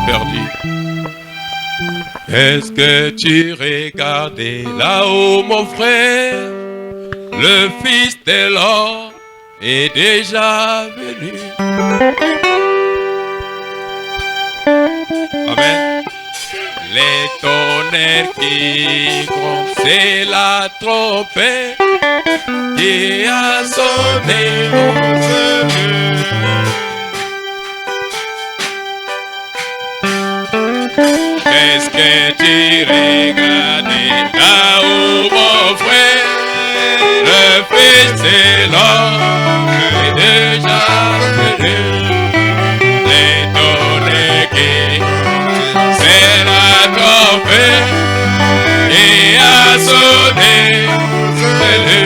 perdu. Est-ce que tu regardais là-haut, mon frère? Le Fils de l'homme est déjà venu. Amen. Les tonnerres qui grondent, c'est la trompette qui a sonné dans ce lieu. Est-ce que tu regardais là-haut, mon frère? Le Fils de l'homme est déjà venu. Les tonnerres qui c'est la trompette qui a sonné c'est lui.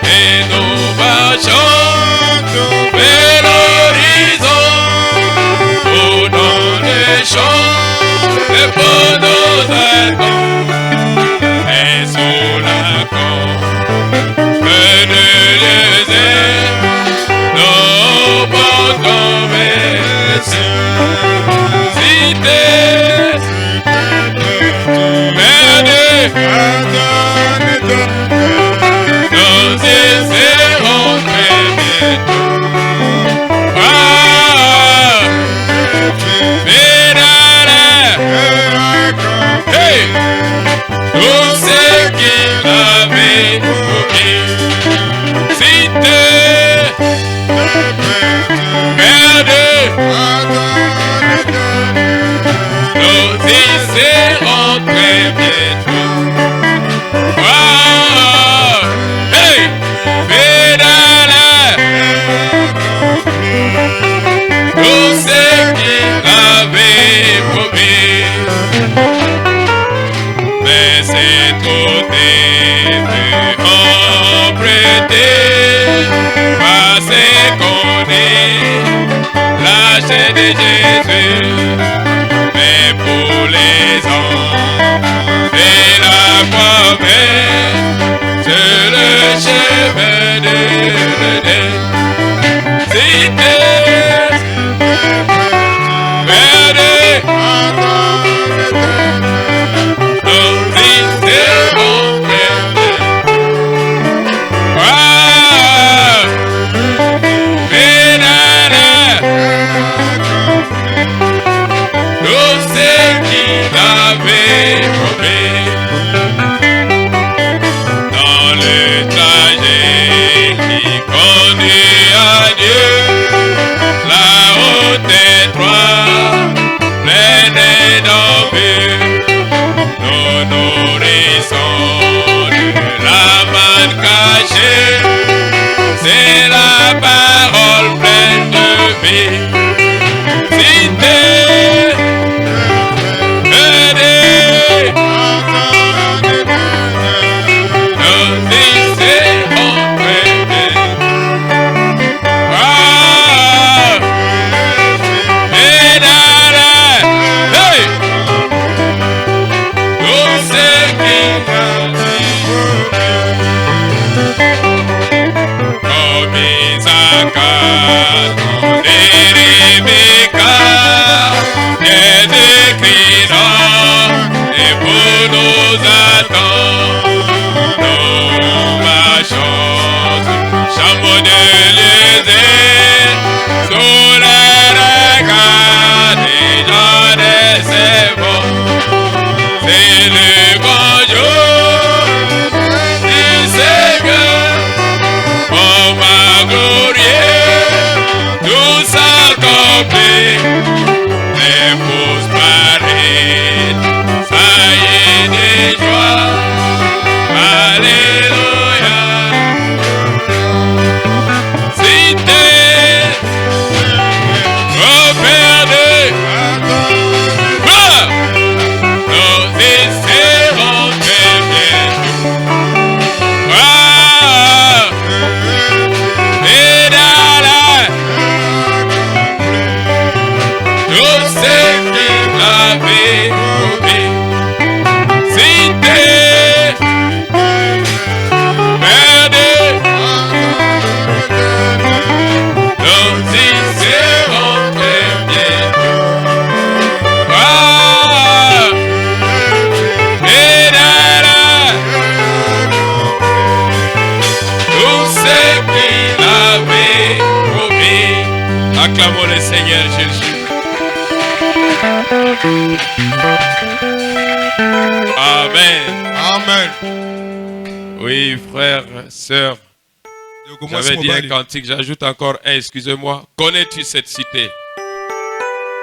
Et nous marchons vers l'horizon où dans les champs les poneaux attendent. Et sous la côte de désert nous portons vers si t'es perdu, nous y serons très bientôt. Ah, Bénala, hey, tout ce qu'il avait promis. Si t'es perdu, nous y serons très bientôt. Ah, hey, Bénala, tout ce qu'il avait promis. Mais c'est trop emprunté parce qu'on est la chair de Jésus. Mais pour les hommes et la promesse, c'est le chemin de l'Éden. Si t'es perdu, nous y serons prêts. Ah, Bénala, tout ce qu'il avait promis. Dans le trajet qui conduit à Dieu, la route étroite, pleine d'embûches, nous nourrissons de la manne cachée, c'est la parole pleine de vie. Si t'es aidé, nous y serons prêts. Ah, Bénala, hey, tout ce Acclamons le Seigneur Jésus. Amen. Amen. Oui, frères, sœurs. J'avais dit un cantique, j'ajoute encore un, excusez-moi. Connais-tu cette cité?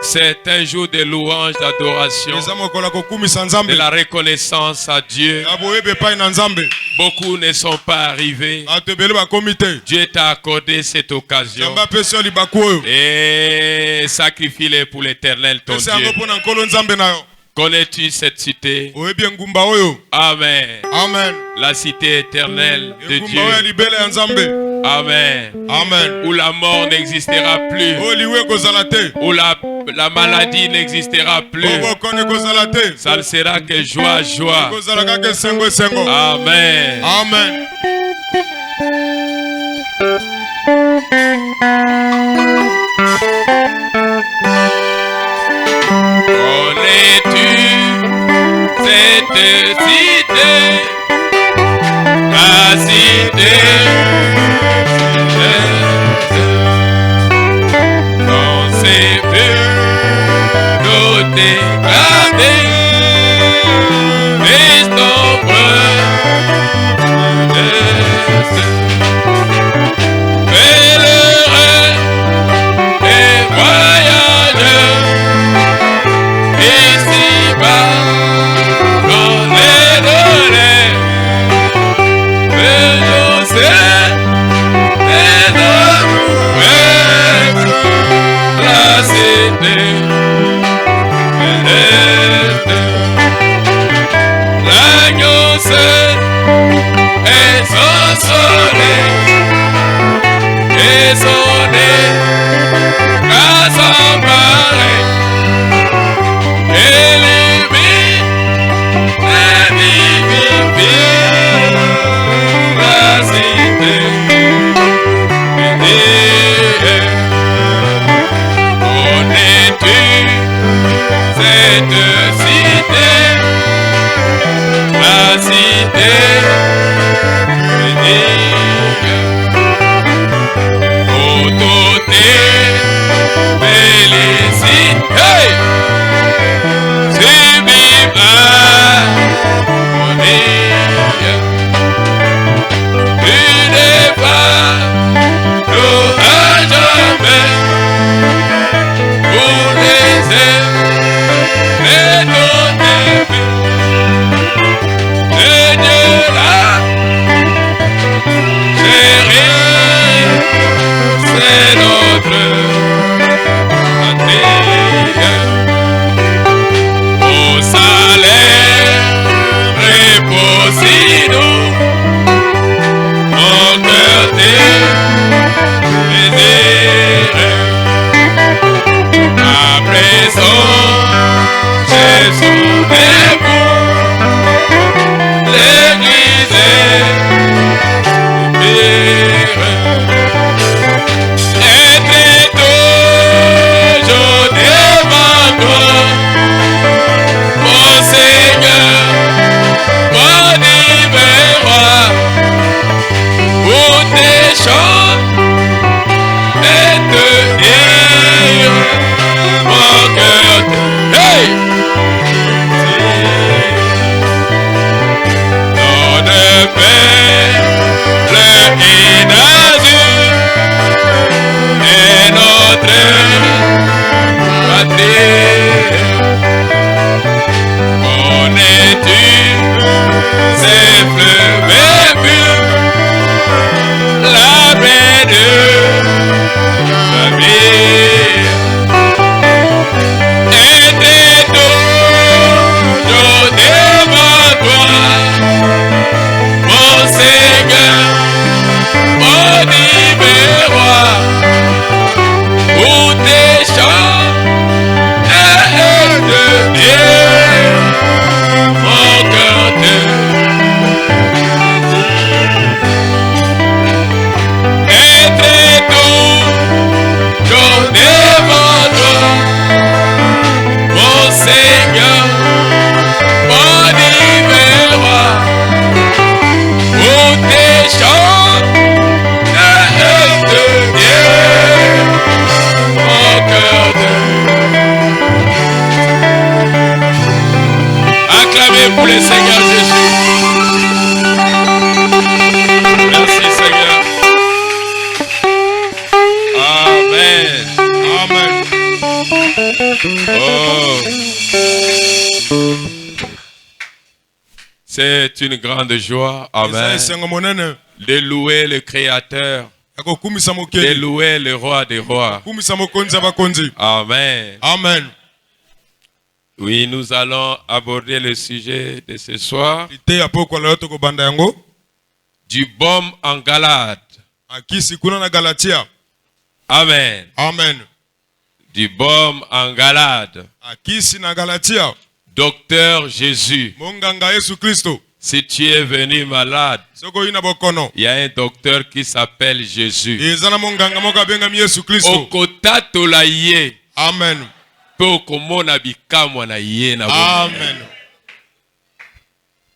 C'est un jour de louange, d'adoration, de la reconnaissance à Dieu. Beaucoup ne sont pas arrivés. Dieu t'a accordé cette occasion. Et sacrifie-les pour l'Éternel, ton Dieu. Connais-tu cette cité? Amen. Amen. La cité éternelle de Dieu. Amen. Amen. Où la mort n'existera plus. Où la maladie n'existera plus. Ça ne sera que joie, joie. Amen. Amen. Connais-tu cette cité? La cité. Dans ses vues, nous dégradés, les nombreux, pèlerins et voyageurs, ici-bas, dans les relais, je sais, et la cité, l'agneau seul et son soleil, et son nez, à son pareil, illumine et vivifie la cité. Connais-tu cette cité? La cité bénie. Oh, tout est félicite. Hey! Sublime harmonie. Tu n'es pas nous à jamais. Pour les aimer et ton aimé, et Dieu là. Acclamez pour le Seigneur Jésus. Merci Seigneur. Amen. Amen. Oh. C'est une grande joie. Amen. De louer le Créateur. De louer le Roi des Rois. Amen. Amen. Oui, nous allons aborder le sujet de ce soir. Du baume en Galate. Amen. Amen. Du baume en Galate. Docteur Jésus. Si tu es venu malade, il y a un docteur qui s'appelle Jésus. Amen. Amen.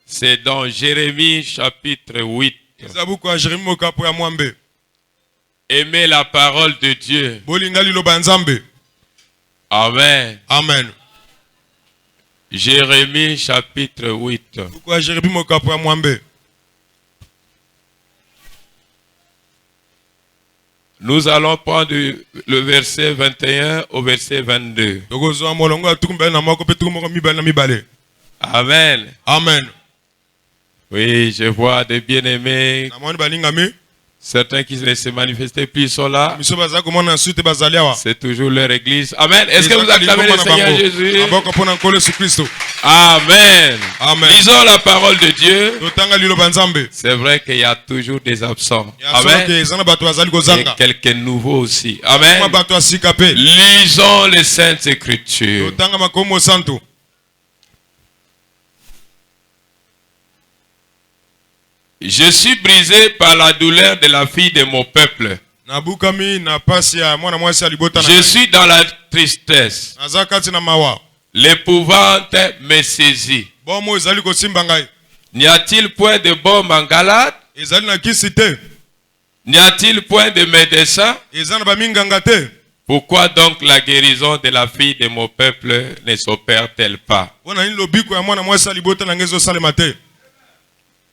C'est dans Jérémie chapitre 8. Aimez la parole de Dieu. Amen. Amen. Jérémie chapitre 8. Nous allons prendre le verset 21 au verset 22. Amen. Amen. Oui, je vois des bien-aimés. Certains qui ne se manifestaient plus sont là. C'est toujours leur église. Amen. Est-ce que vous acclamez le Seigneur Jésus? Amen. Amen. Lisons la parole de Dieu. C'est vrai qu'il y a toujours des absents. Amen. Et quelques nouveaux aussi. Amen. Lisons les Saintes Écritures. Je suis brisé par la douleur de la fille de mon peuple. Je suis dans la tristesse. L'épouvante me saisit. N'y a-t-il point de baume en Galate? N'y a-t-il point de médecin? Pourquoi donc la guérison de la fille de mon peuple ne s'opère-t-elle pas?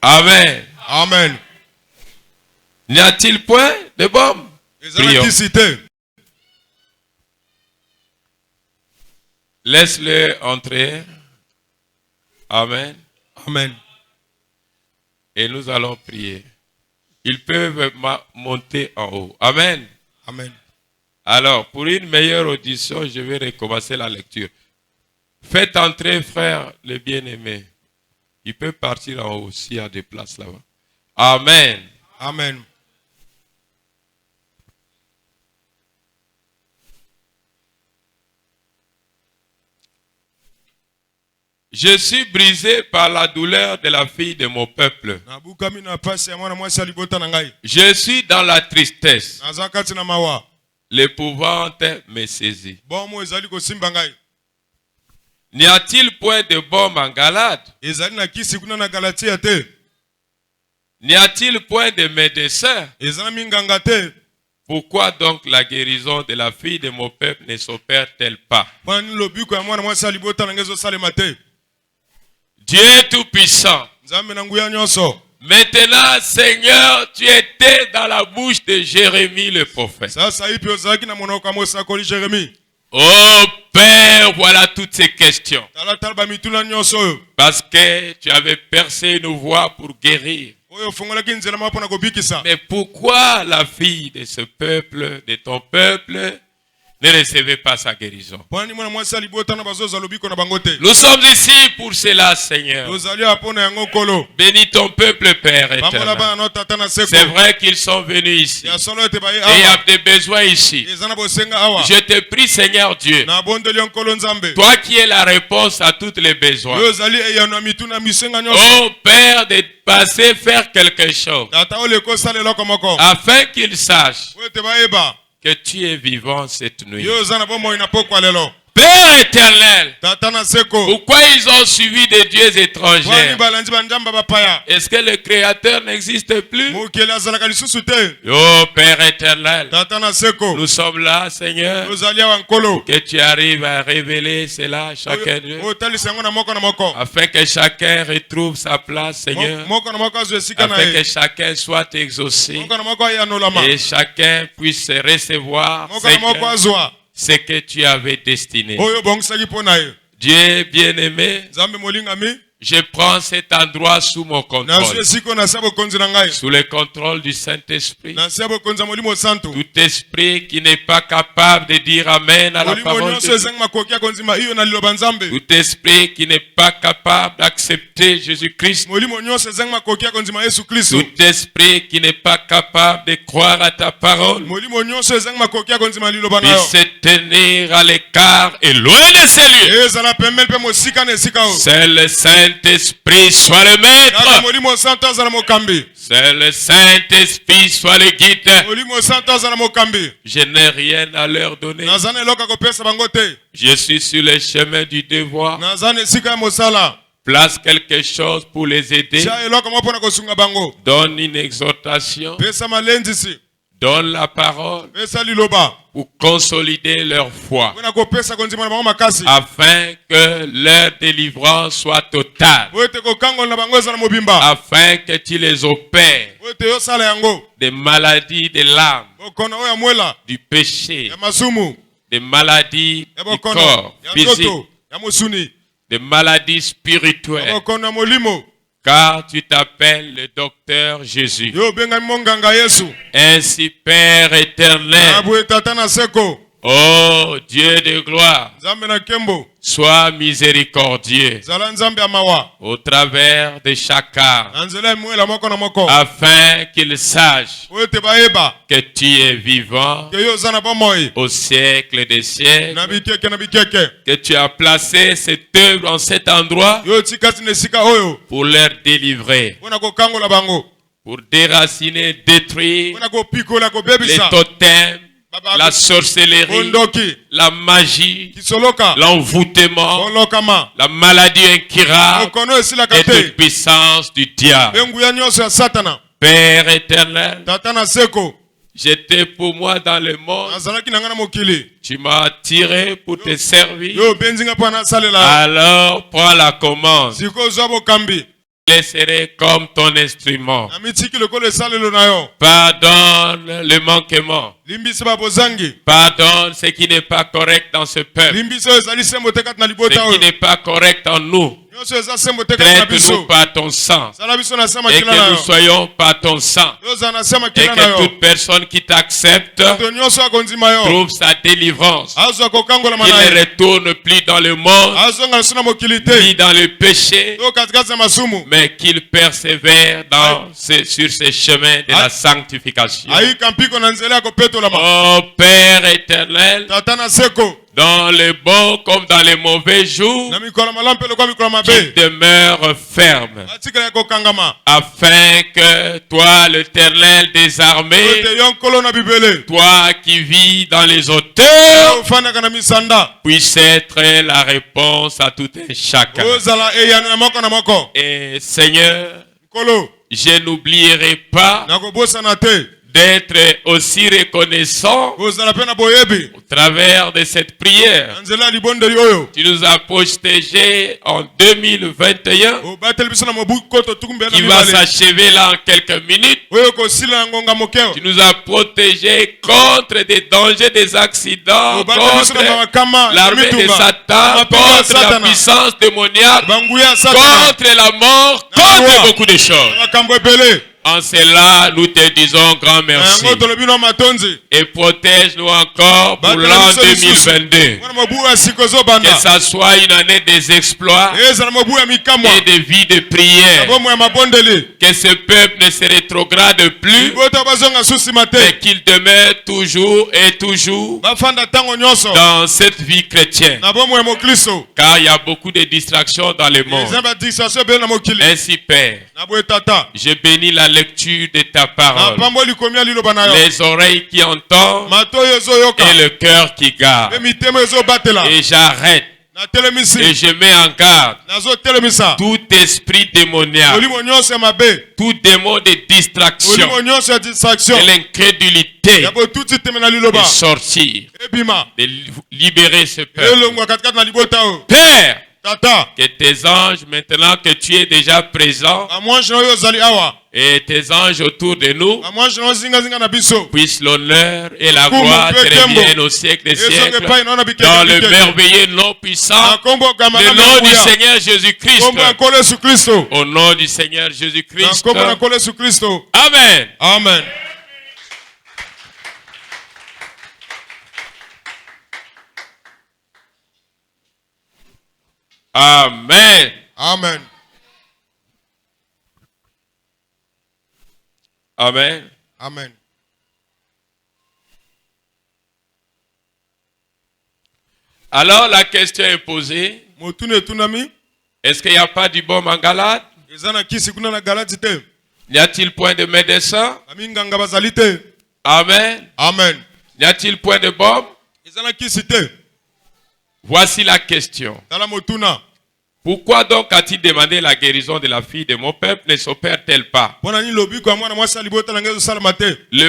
Amen. Amen. N'y a-t-il point de baume? Prions. Laisse-le entrer. Amen. Amen. Et nous allons prier. Ils peuvent monter en haut. Amen. Amen. Alors, pour une meilleure audition, je vais recommencer la lecture. Faites entrer, frère, le bien-aimé. Il peut partir en haut s'il y a des places là-bas. Amen. Amen. Je suis brisé par la douleur de la fille de mon peuple. Je suis dans la tristesse. L'épouvante me saisit. N'y a-t-il point de baume en Galate? N'y a-t-il point de médecin? Pourquoi donc la guérison de la fille de mon peuple ne s'opère-t-elle pas? Dieu Tout-Puissant. Maintenant, Seigneur, tu étais dans la bouche de Jérémie le prophète. Oh Père, voilà toutes ces questions. Parce que tu avais percé une voie pour guérir. Mais pourquoi la fille de ce peuple, de ton peuple, ne recevait pas sa guérison? Nous sommes ici pour cela, Seigneur. Bénis ton peuple, Père éternel. C'est vrai qu'ils sont venus ici. Et il y a des besoins ici. Je te prie, Seigneur Dieu, toi qui es la réponse à tous les besoins. Oh Père, de passer faire quelque chose afin qu'ils sachent que tu es vivant cette nuit. Père éternel, pourquoi ils ont suivi des dieux étrangers? Est-ce que le Créateur n'existe plus? Oh Père éternel, nous sommes là, Seigneur, que tu arrives à révéler cela à chacun d'eux, afin que chacun retrouve sa place, Seigneur, afin que chacun soit exaucé et chacun puisse recevoir, Seigneur, ce que tu avais destiné. Dieu bien-aimé, je prends cet endroit sous mon contrôle, sous le contrôle du Saint-Esprit. Tout esprit qui n'est pas capable de dire Amen à la parole de Dieu. Tout esprit qui n'est pas capable d'accepter Jésus-Christ. Tout esprit qui n'est pas capable de croire à ta parole puisse se tenir à l'écart et loin de ces lieux. C'est le Saint-Esprit soit le maître. C'est le Saint-Esprit soit le guide. Je n'ai rien à leur donner. Je suis sur le chemin du devoir. Place quelque chose pour les aider. Donne une exhortation. Donne la parole pour consolider leur foi, afin que leur délivrance soit totale, afin que tu les opères des maladies de l'âme, du péché, des maladies du corps physique, des maladies spirituelles. Car tu t'appelles le docteur Jésus. Ainsi, Père éternel, oh Dieu de gloire, sois miséricordieux au travers de chacun, afin qu'il sache que tu es vivant au siècle des siècles, que tu as placé cette œuvre en cet endroit pour leur délivrer, pour déraciner, détruire les totems, la sorcellerie, la magie, l'envoûtement, la maladie incurable et toute puissance du diable. Père éternel, j'étais pour moi dans le monde. Tu m'as attiré pour te servir. Alors prends la commande. Je laisserai comme ton instrument. Pardonne le manquement. Pardonne ce qui n'est pas correct dans ce peuple. Ce qui n'est pas correct en nous. Traite-nous par ton sang. Et que nous soyons par ton sang. Et que toute personne qui t'accepte trouve sa délivrance. Qu'il ne retourne plus dans le monde, ni dans le péché, mais qu'il persévère sur ce chemin de la sanctification. Oh Père éternel, dans les bons comme dans les mauvais jours, qu'il demeure ferme, afin que toi, l'Éternel des armées, toi qui vis dans les hauteurs, puisse être la réponse à tout un chacun. Et Seigneur, je n'oublierai pas d'être aussi reconnaissant au travers de cette prière. Tu nous as protégés en 2021 qui va s'achever là en quelques minutes. Tu nous as protégés contre des dangers, des accidents, contre l'armée de Satan, contre la puissance démoniaque, contre la mort, contre beaucoup de choses. En cela, nous te disons grand merci. Et protège-nous encore pour l'an 2022. Que ça soit une année des exploits et des vies de prière. Que ce peuple ne se rétrograde plus, mais qu'il demeure toujours et toujours dans cette vie chrétienne. Car il y a beaucoup de distractions dans le monde. Ainsi, Père, je bénis la lecture de ta parole, les oreilles qui entendent et le cœur qui garde. Et j'arrête. Et je mets en garde tout esprit démoniaque, tout démon de distraction et l'incrédulité de sortir, de libérer ce peuple. Père, que tes anges, maintenant que tu es déjà présent, et tes anges autour de nous, puissent l'honneur et la gloire te reviennent au siècle des siècles, dans le merveilleux nom puissant, le nom du Seigneur Jésus-Christ. Au nom du Seigneur Jésus-Christ. Amen. Amen. Amen. Amen. Amen. Amen. Alors la question est posée. Est-ce qu'il n'y a pas du baume en Galate? N'y a-t-il point de médecin? Amen. Amen. N'y a-t-il point de baume? Voici la question. Pourquoi donc a-t-il demandé la guérison de la fille de mon peuple ne s'opère-t-elle pas? Le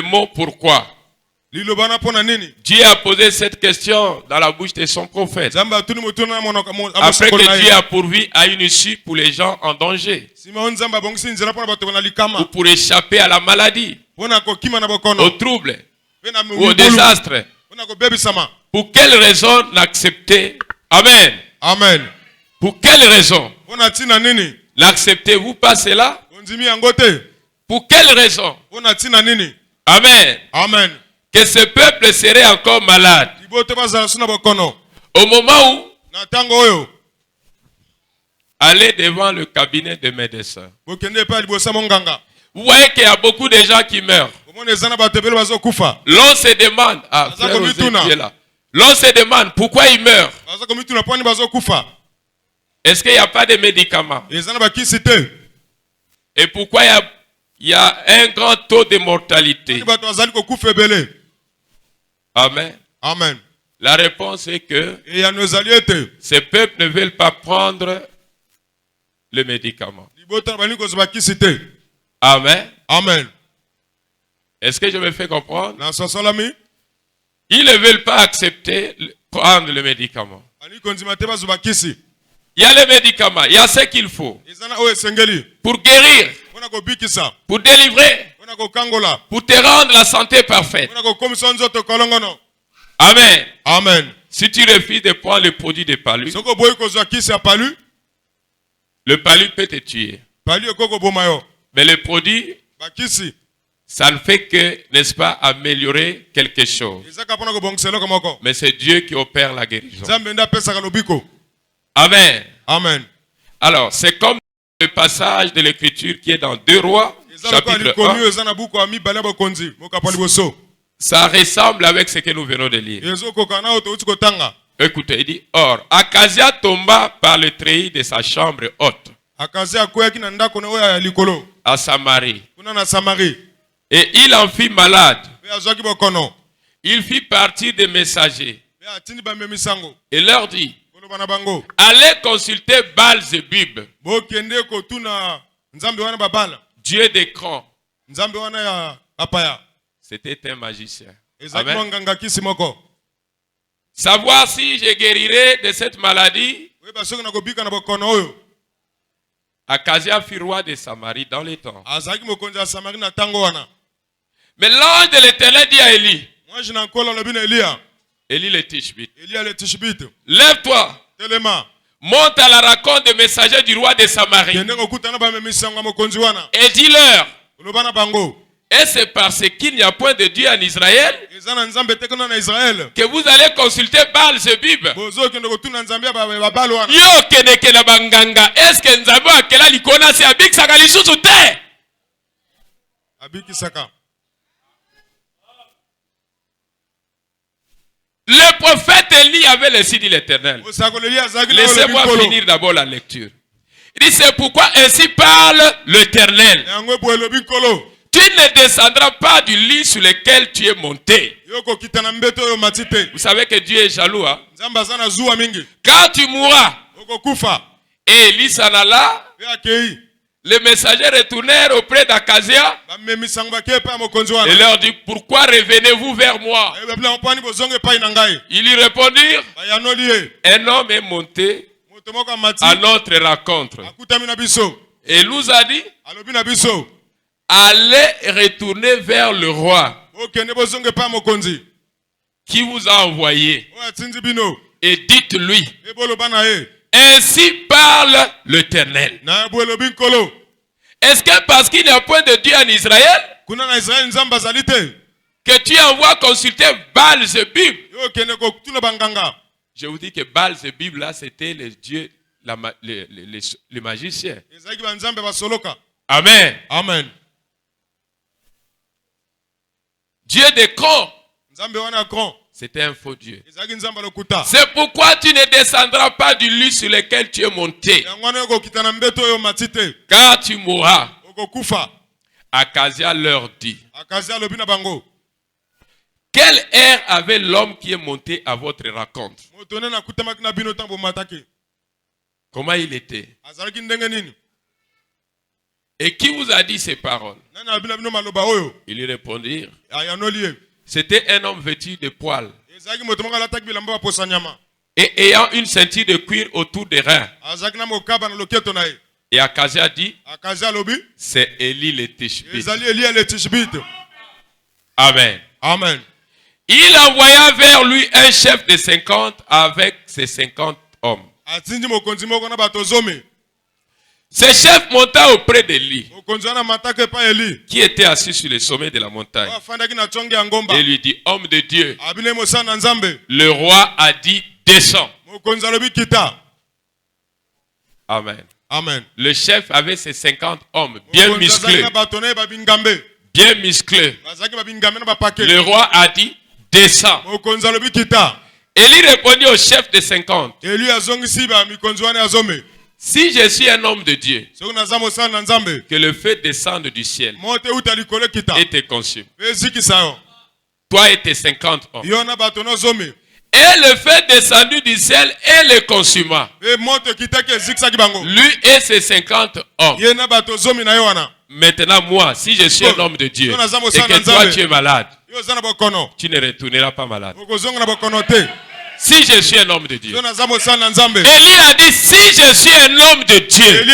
mot pourquoi? Dieu a posé cette question dans la bouche de son prophète. Après que Dieu a pourvu à une issue pour les gens en danger. Ou pour échapper à la maladie, au trouble, ou au désastre. Pour quelle raison l'accepter? Amen. Amen. Pour quelle raison n'acceptez-vous pas cela? Pour quelle raison? Amen. Amen. Que ce peuple serait encore malade. Au moment où allez devant le cabinet de médecins. Vous voyez qu'il y a beaucoup de gens qui meurent. L'on se demande, l'on se demande pourquoi ils meurent. Est-ce qu'il n'y a pas de médicaments? Et pourquoi il y a un grand taux de mortalité? Amen. Amen. La réponse est que ces peuples ne veulent pas prendre le médicament. Amen. Amen. Est-ce que je me fais comprendre? Ils ne veulent pas accepter prendre le médicament. Il y a les médicaments, il y a ce qu'il faut pour guérir, pour délivrer, pour te rendre la santé parfaite. Amen. Amen. Si tu refuses de prendre le produit de palu, le palu peut te tuer. Mais le produit, ça ne fait que, n'est-ce pas, améliorer quelque chose. Mais c'est Dieu qui opère la guérison. Amen. Amen. Alors, c'est comme le passage de l'écriture qui est dans 2 Rois, chapitre 1. Ça ressemble avec ce que nous venons de lire. Écoutez, il dit, or, Akazia tomba par le treillis de sa chambre haute à Samarie. Et il en fit malade. Il fit partir des messagers et leur dit, allez consulter Baal-Zébub, Dieu des crans. C'était un magicien. Amen. Savoir si je guérirai de cette maladie. Akazia fut roi de Samarie dans les temps. Mais l'ange de l'Éternel dit à Élie, Élie le Tishbite, lève-toi, monte à la rencontre des messagers du roi de Samarie et dis-leur, et c'est parce qu'il n'y a point de Dieu en Israël que vous allez consulter Baal-Zébub. Yo keneke na banganga, est-ce que nzambe akela likona se abikisaka lisusu te? Le prophète Élie avait le signe de l'Éternel. Laissez-moi finir d'abord la lecture. Il dit, c'est pourquoi ainsi parle l'Éternel. Tu ne descendras pas du lit sur lequel tu es monté. Vous savez que Dieu est jaloux. Hein? Quand tu mourras, et Élie s'en alla, les messagers retournèrent auprès d'Akazia et leur dit, pourquoi revenez-vous vers moi? Ils lui répondirent, un homme est monté à notre rencontre et nous a dit, allez retourner vers le roi qui vous a envoyé et dites-lui, ainsi parle l'Éternel. Est-ce que parce qu'il n'y a point de Dieu en Israël que tu envoies consulter Baal-Zébub? Je vous dis que Baal-Zébub là c'était les dieux, les magiciens. Amen. Amen. Dieu de Cron. C'était un faux Dieu. C'est pourquoi tu ne descendras pas du lit sur lequel tu es monté. Car tu mourras. Akazia leur dit, quel air avait l'homme qui est monté à votre rencontre? Comment il était? Et qui vous a dit ces paroles? Ils lui répondirent, c'était un homme vêtu de poils et ayant une ceinture de cuir autour des reins. Et Akazia dit, c'est Élie le Tishbite. Amen. Amen. Il envoya vers lui un chef de 50 avec ses 50 hommes. Ce chef monta auprès d'Élie, qui était assis sur le sommet de la montagne, et lui dit, homme de Dieu, le roi a dit, descends. Amen. Amen. Le chef avait ses 50 hommes bien musclés. Bien musclés. Le roi a dit, descends. Élie répondit au chef de 50. Si je suis un homme de Dieu, que le feu descende du ciel et te consume. Toi et tes 50 hommes. Et le feu descendu du ciel et le consuma. Lui et ses 50 hommes. Maintenant moi, si je suis un homme de Dieu et que toi tu es malade, tu ne retourneras pas malade. Si je suis un homme de Dieu. Élie a dit, si je suis un homme de Dieu.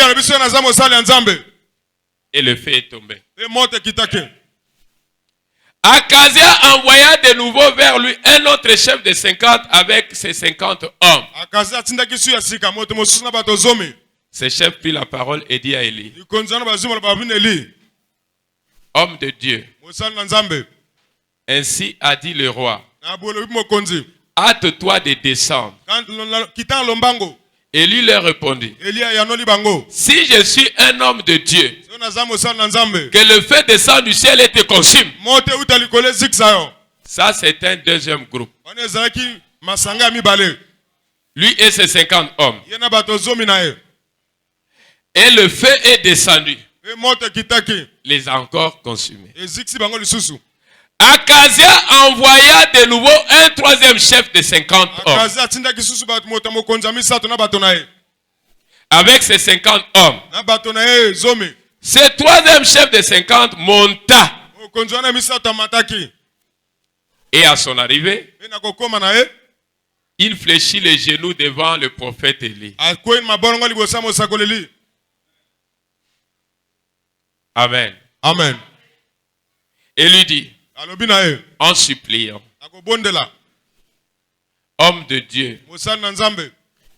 Et le feu est tombé. Akazia envoya de nouveau vers lui un autre chef de 50 avec ses 50 hommes. Ce chef prit la parole et dit à Élie, homme de Dieu, ainsi a dit le roi, hâte-toi de descendre. Élie leur répondit, si je suis un homme de Dieu, que le feu descende du ciel et te consume. Ça c'est un deuxième groupe. Lui et ses 50 hommes. Et le feu est descendu. Les a encore consumés. Akazia envoya de nouveau un troisième chef de 50 hommes. Avec ses 50 hommes. Ce troisième chef de 50 monta. Et à son arrivée, il fléchit les genoux devant le prophète Élie. Amen. Amen. Et lui dit, en suppliant, homme de Dieu,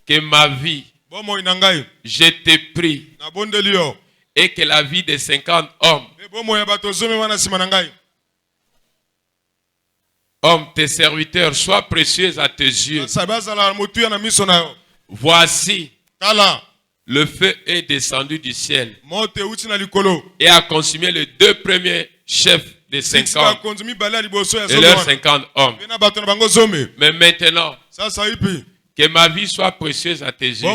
que ma vie, je t'ai pris, et que la vie des 50 hommes, hommes, tes serviteurs, soient précieux à tes yeux. Voici, le feu est descendu du ciel et a consumé les deux premiers chefs des 50 et leurs 50 hommes. Mais maintenant, que ma vie soit précieuse à tes yeux.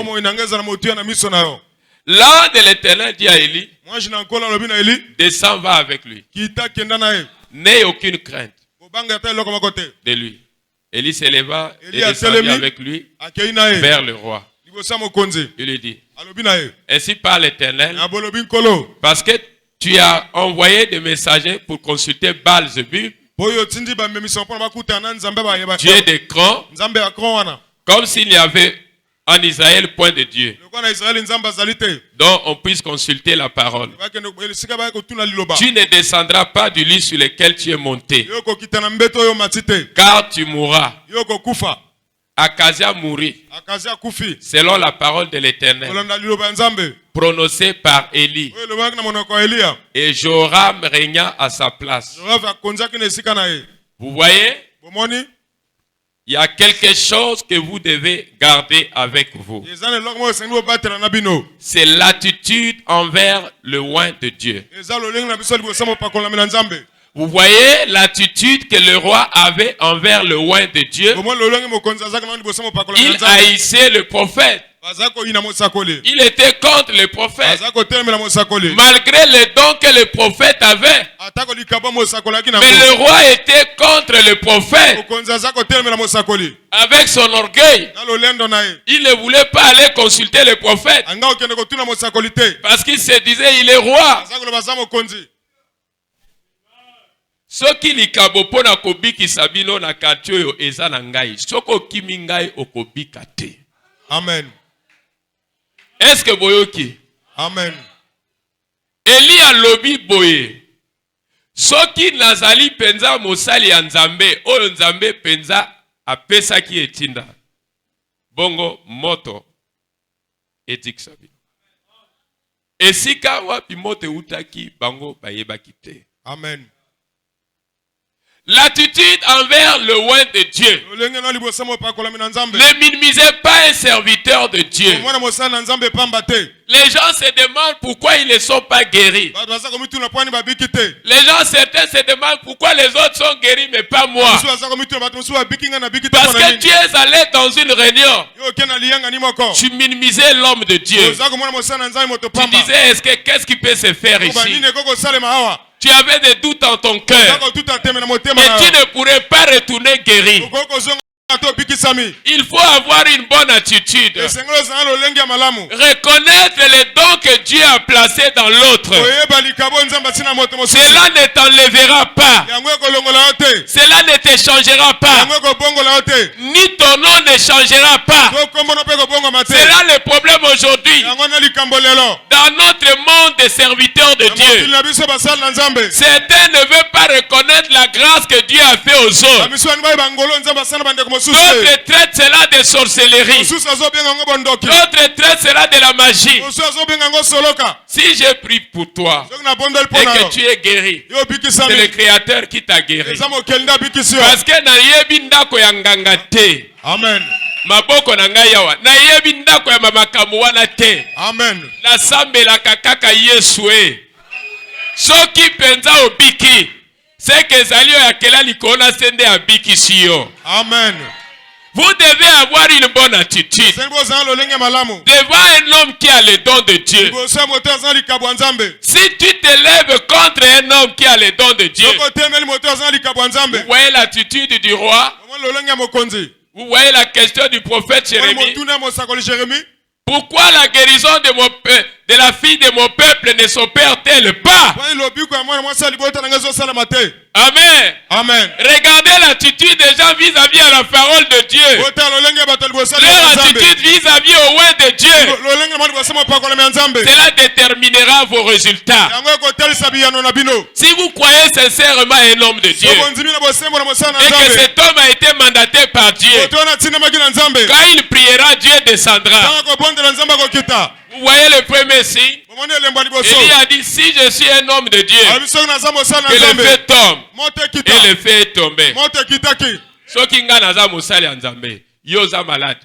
L'ange de l'Éternel dit à Élie, descends, va avec lui. N'aie aucune crainte de lui. Élie s'éleva et descendit avec lui vers le roi. Il lui dit, ainsi parle l'Éternel, parce que tu as envoyé des messagers pour consulter Baal-Zébub, Dieu des crans, comme s'il n'y avait en Israël point de Dieu, dont on puisse consulter la parole. Tu ne descendras pas du lit sur lequel tu es monté, car tu mourras. Akazia mourit selon la parole de l'Éternel prononcée par Élie, et Joram régna à sa place. Vous voyez, il y a quelque chose que vous devez garder avec vous. C'est l'attitude envers le oint de Dieu. Vous voyez l'attitude que le roi avait envers le oint de Dieu. Il haïssait le prophète. Il était contre le prophète. Malgré les dons que le prophète avait. Mais le roi était contre le prophète. Avec son orgueil. Il ne voulait pas aller consulter le prophète. Parce qu'il se disait, il est roi. Soki likabo pona kobiki sabino na katio yo eza na ngai. Soko kimi ngai okobika te. Amen. Est-ce que boyoki? Amen. Eli alobi boye. Soki nazali penza mosali ya Nzambe, oyo Nzambe penza apesa ki etinda. Bongo moto etik sabino. Esika wapi moto utaki bango bayebaki te. Amen. L'attitude envers le oint de Dieu. Ne minimisez pas un serviteur de Dieu. Les gens se demandent pourquoi ils ne sont pas guéris. Les gens certains se demandent pourquoi les autres sont guéris mais pas moi. Parce que tu es allé dans une réunion. Tu minimisais l'homme de Dieu. Tu disais qu'est-ce qui peut se faire ici? Tu avais des doutes en ton cœur. Et tu ne pourrais pas retourner guéri. Il faut avoir une bonne attitude. Reconnaître les dons que Dieu a placés dans l'autre. Cela ne t'enlèvera pas. Cela ne te changera pas. Ni ton nom ne changera pas. C'est là le problème aujourd'hui. Dans notre monde de serviteurs de Dieu, certains ne veulent pas reconnaître la grâce que Dieu a fait aux autres. D'autres traitent cela de sorcellerie. D'autres traitent cela de la magie. Si je prie pour toi et que tu es guéri, c'est le Créateur qui t'a guéri. Parce que nayebi ndako ya nganga te. Amen. Maboko na ngai yawa nayebi ndako ya mamakambo wana te. Amen. Nasambelaka kaka Yesu e. Soki penza obiki, c'est que zalio ya kela likona sende abiki siyo. Amen. Vous devez avoir une bonne attitude devant un homme qui a le don de Dieu. Si tu te lèves contre un homme qui a le don de Dieu, vous voyez l'attitude du roi, vous voyez la question du prophète Jérémie. Pourquoi la guérison de la fille de mon peuple ne s'opère-t-elle pas? Amen. Amen. Regardez l'attitude des gens vis-à-vis à la parole de Dieu. Leur attitude vis-à-vis au oint de Dieu. Cela déterminera vos résultats. Si vous croyez sincèrement un homme de Dieu et que cet homme a été mandaté par Dieu, quand il priera, Dieu descendra. Vous voyez le premier signe? Élie a dit, si je suis un homme de Dieu, que le feu tombe. Et le feu est tombé. Soki nga naza mosali ya Nzambe, yo za malade,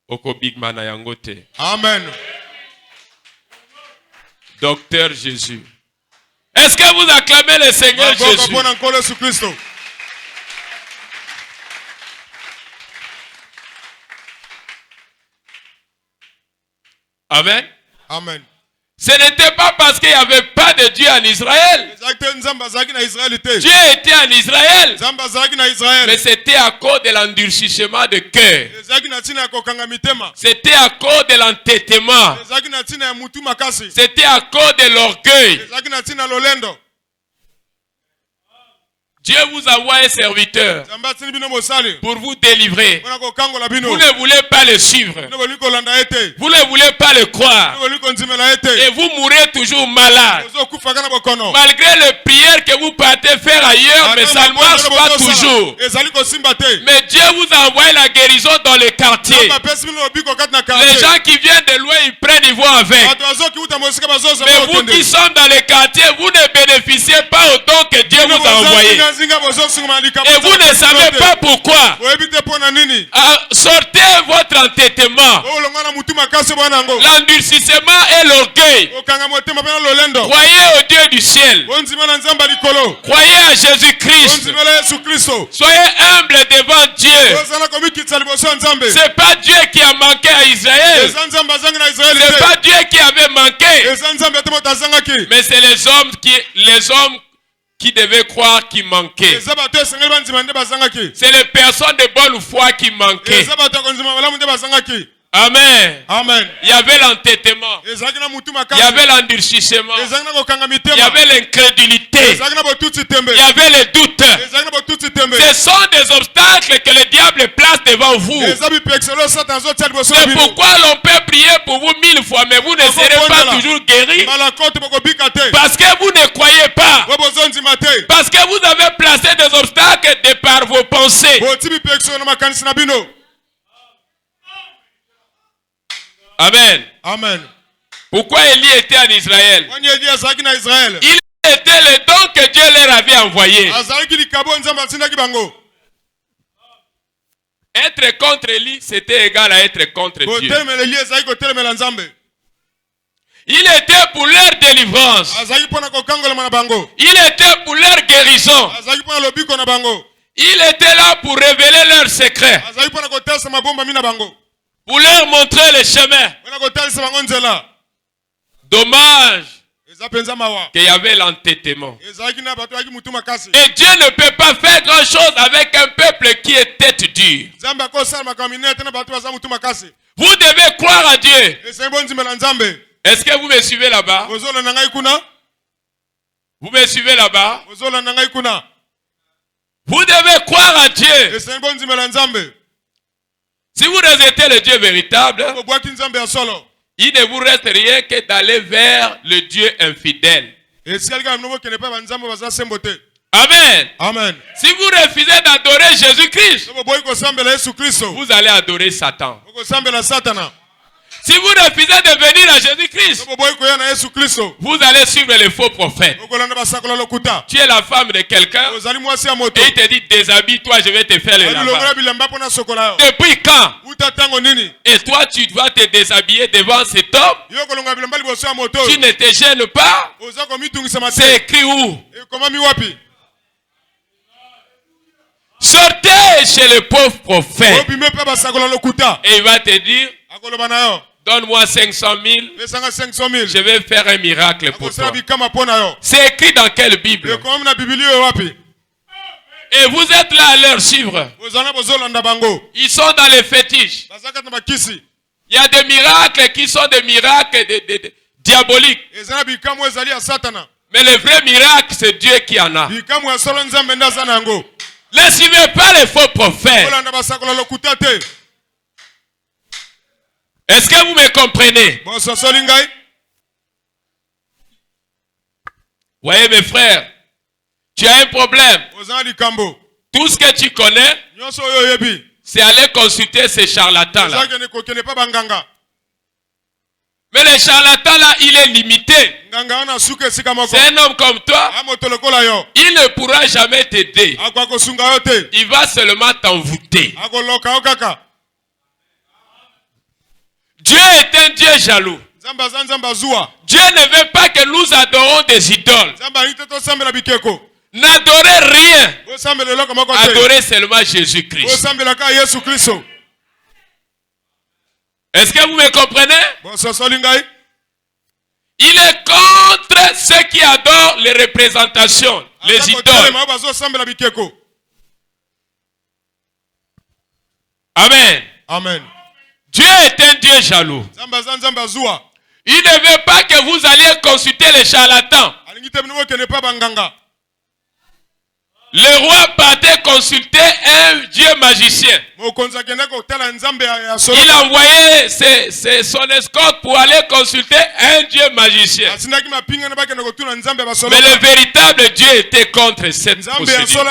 oko big man yango te. Amen. Docteur Jésus. Est-ce que vous acclamez le Seigneur Jésus? Amen. Amen. Ce n'était pas parce qu'il n'y avait pas de Dieu en Israël. Dieu était en Israël. Mais c'était à cause de l'endurcissement de cœur. C'était à cause de l'entêtement. C'était à cause de l'orgueil. Dieu vous envoie un serviteur pour vous délivrer. Vous ne voulez pas le suivre. Vous ne voulez pas le croire. Et vous mourrez toujours malade. Malgré les prières que vous partez faire ailleurs, mais ça ne marche pas toujours. Mais Dieu vous a envoyé la guérison dans les quartiers. Les gens qui viennent de loin, ils prennent, ils vont avec. Mais vous qui sont dans les quartiers, vous ne bénéficiez pas autant que Dieu vous a envoyé. Et vous ne savez pas pourquoi. Sortez votre entêtement. L'endurcissement et l'orgueil. Croyez au Dieu du ciel. Croyez à Jésus-Christ. Soyez humbles devant Dieu. C'est pas Dieu qui a manqué à Israël. C'est pas Dieu qui avait manqué. Mais c'est les hommes qui devaient croire qu'ils manquaient. C'est les personnes de bonne foi qui manquaient. Amen. Amen. Il y avait l'entêtement. Il y avait l'endurcissement. Il y avait l'incrédulité. Il y avait les doutes. Ce sont des obstacles que le diable place devant vous. C'est pourquoi l'on peut prier pour vous 1000 fois, mais vous ne serez pas toujours guéris. Parce que vous ne croyez pas. Parce que vous avez placé des obstacles de par vos pensées. Amen. Amen. Pourquoi Élie était en Israël? Il était le don que Dieu leur avait envoyé. Être contre Élie, c'était égal à être contre Dieu. Il était pour leur délivrance. Il était pour leur guérison. Il était là pour révéler leurs secrets. Pour leur montrer le chemin. Dommage qu'il y avait l'entêtement. Et Dieu ne peut pas faire grand chose avec un peuple qui est tête dure. Vous devez croire à Dieu. Est-ce que vous me suivez là-bas? Vous me suivez là-bas? Vous devez croire à Dieu. Si vous rejetez le Dieu véritable, il ne vous reste rien que d'aller vers le Dieu infidèle. Amen. Amen. Si vous refusez d'adorer Jésus-Christ, vous allez adorer Satan. Si vous refusez de venir à Jésus-Christ, vous allez suivre les faux prophètes. Tu es la femme de quelqu'un et il te dit déshabille-toi, je vais te faire le lavage. Depuis quand? Et toi tu dois te déshabiller devant cet homme? Tu ne te gênes pas? C'est écrit où? Sortez chez le pauvre prophète et il va te dire donne-moi 500 000, je vais faire un miracle pour toi. C'est écrit dans quelle Bible? Et vous êtes là à leur suivre. Ils sont dans les fétiches. Il y a des miracles qui sont des miracles diaboliques. Mais le vrai miracle, c'est Dieu qui en a. Ne suivez pas les faux prophètes. Est-ce que vous me comprenez? Voyez mes frères, tu as un problème. Tout ce que tu connais, c'est aller consulter ces charlatans-là. Mais le charlatan-là, il est limité. C'est un homme comme toi. Il ne pourra jamais t'aider. Il va seulement t'envoûter. Dieu est un Dieu jaloux. Dieu ne veut pas que nous adorons des idoles. N'adorez rien. Adorez seulement Jésus-Christ. Est-ce que vous me comprenez? Il Ceux qui adorent les représentations, les idoles. Amen. Amen. Dieu est un Dieu jaloux. Il ne veut pas que vous alliez consulter les charlatans. Le roi partait consulter un Dieu magicien. Il envoyait son escorte pour aller consulter un Dieu magicien. Mais le véritable Dieu était contre cette procédure.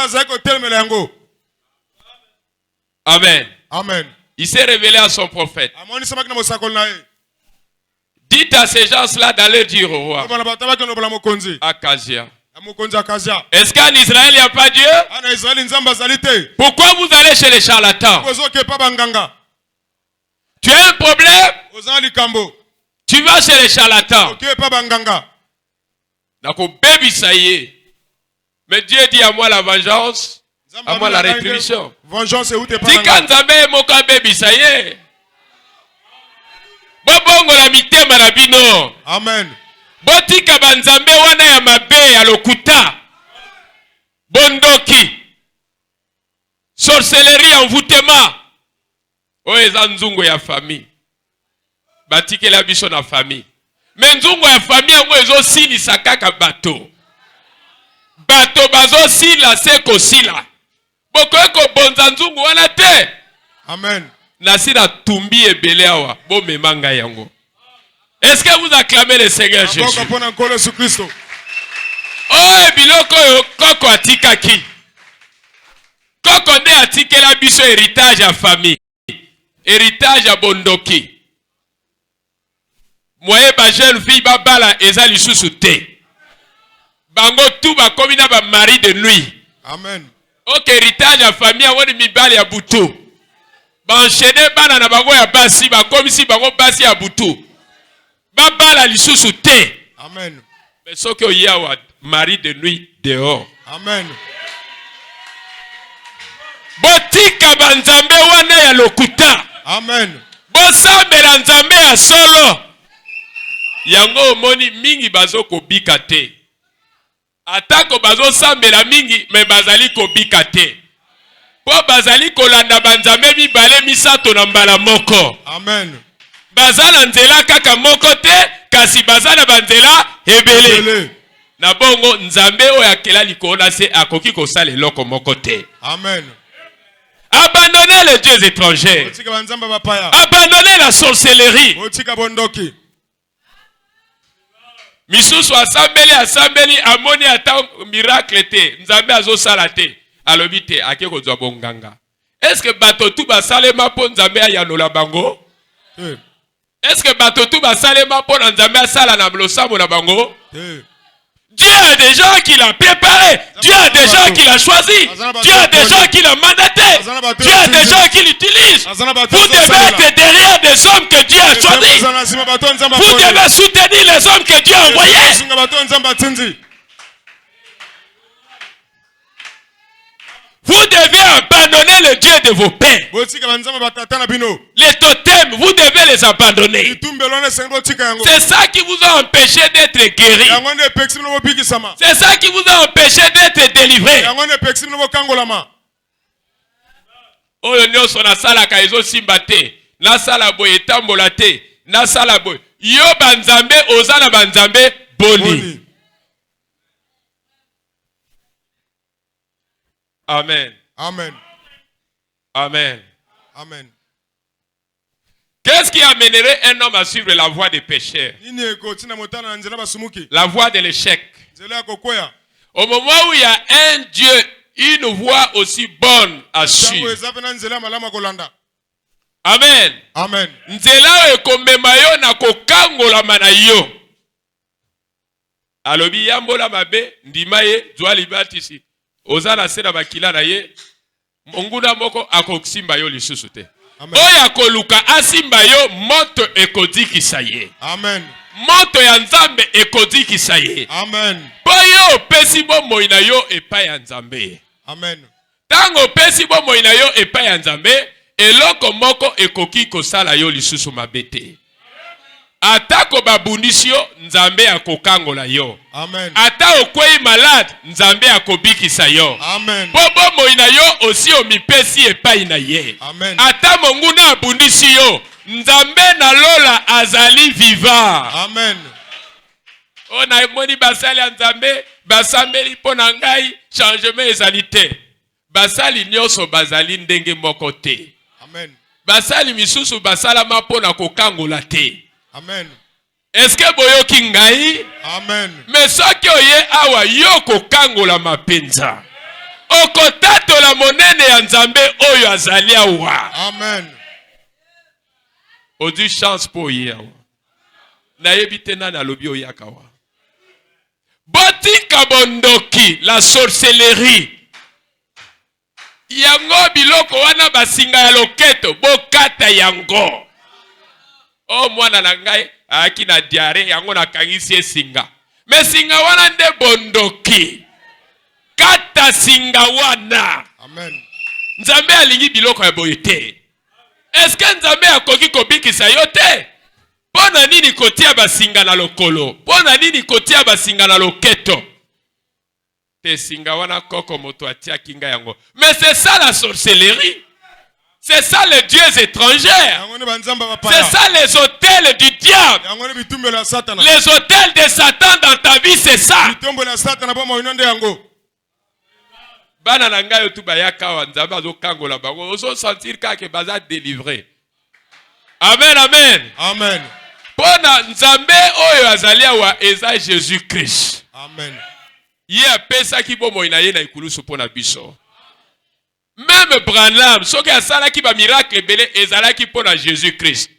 Amen. Amen. Il s'est révélé à son prophète. Dites à ces gens-là d'aller dire au roi. Akazia. Est-ce qu'en Israël il n'y a pas Dieu? Pourquoi vous allez chez les charlatans? Tu as un problème? Tu vas chez les charlatans. Donc, baby, ça y est. Mais Dieu dit à moi la vengeance, à moi la rétribution. Tika nzambe moka baby, ça y est. Bobongo la mitema na bino. Amen. Botika banzambe wana ya mabe ya lokuta. Bondoki. Sorcellerie, envoûtement. Oeza nzungu ya famille. Batike la biso na famille. Mais nzungu ya famille yango ezo sili sakaka bato. Bato bazo sila seko sila. Boko eko bonza nzungu wana te. Amen. Nasira tumbi ebele awa. Bo memanga yango. Est-ce que vous acclamez le Seigneur Jésus? Oh, biloko yo koko atikaki. Koko nde atikela biso héritage à famille. Héritage à bondoki. Moye ba jeune fille ba bala eza lisusu te. Bango tout ba komi na ba mari de nuit. Amen. Ok, héritage à famille woni mibali ya butu. Ba enchaîner bana na bango ya basi ba komi si bango basi ya butu. Babala lisusu te. Amen. Mais ce que y a mari de nuit dehors. Amen. Botika banzambe wana ya lokuta. Amen. Bosambela nzambe ya solo. Yango moni mingi bazo kobika te. Atako bazo sambela mingi me bazali kobika te. Po bazali kolanda banzambe mibale misato na mbala moko. Amen. Bazana nzela kaka moko te kasi bazana banzela ebele. Na bongo nzambe oyo akela likolo se akoki kosala eloko moko te. Amen. Abandonnez les dieux étrangers. Abandonnez la sorcellerie. Misusu asambeli amoni ata miracle te. Nzambe azosala te. Alobi te ake kozwa bonganga. Est-ce que bato tu basalema po nzambe ayanola bango? Est-ce que bato tu basalema po nzambe asala na blosamo na bango? Dieu a des gens qui l'a préparé. Dieu a des gens qui l'a choisi. Dieu a des gens qui l'a mandaté. Dieu a des gens qui l'utilisent. Vous devez être derrière des hommes que Dieu a choisis. Vous devez soutenir les hommes que Dieu a envoyés. Vous devez abandonner le Dieu de vos pères. Les totems, vous devez les abandonner. C'est ça qui vous a empêché d'être guéri. C'est ça qui vous a empêché d'être délivré. Oyo nyoso na sala ka ezo simba te. Na sala boye tambola te. Na sala boye. Yo banzambe ozana banzambe boni. Amen. Amen. Amen. Amen. Qu'est-ce qui amènerait un homme à suivre la voie des pécheurs? La voie de l'échec. Au moment où il y a un Dieu, une voie aussi bonne à suivre. Amen. Amen. Nzela ekomema yo na kokangola mana yo. Alobi yambola mabe ndima ye zwa libatisi. Ozana sena bakila na ye monguna moko akosimba yo lisusu te. Oya koluka asimba yo moto ekodiki saye. Amen. Moto ya nzambe ekodiki saye. Amen. Boyo pesi bomoi na yo epa ya nzambe. Amen. Tango pesi bomoi na yo epa ya nzambe eloko moko ekoki kosala yo lisusu mabete. Atako babundisio nzambe akokangola yo. Amen. Ata okwei malade nzambe akobikisa yo. Amen. Bobo moina yo osi omipesi epai na ye. Amen. Ata monguna abundisi yo nzambe na lola azali vivant. Amen. Ona moni basali ya nzambe basambeli pona ngai changement ezali te. Basali nyonso bazali ndenge moko te. Amen. Basali misusu basalama pona kokangola te. Amen. Est-ce que boyoki ngai? Amen. Mais soki oye awa yo kokangola mapenza. Okotatola monene ya nzambe oyo azali awa. Amen. Odi chance po ye awa. Na yebite nani alobi oyaka awa. Botika bondoki la sorcellerie. Yango biloko wana basinga ya loketo bokata yango. Oh mwana na ngai aki na diare yango na kangisi esinga. Me singa wana nde bondoki. Kata singa wana. Amen. Nzambe alingi biloko ya boye te. Est-ce que nzambe akoki kobikisa yo te? Pona nini kotia basinga na lokolo? Pona nini kotia basinga na loketo? Te singa wana koko moto atia kinga yango. Mais c'est ça la sorcellerie. C'est ça les dieux étrangers. C'est ça les hôtels du diable. Les hôtels de Satan dans ta vie, c'est ça. Bana na ngai otu bayaka wa nzambe azokangola bango ozo sentir kake baza délivré. Amen, amen. Amen. Pona nzambe oyo azali wa eza Jésus Christ. Amen. Ye apesa ki bomo ina ye na ikulusu pona biso. Même Branham, soki asalaki ba miracle belé ezalaki pona Jésus Christ.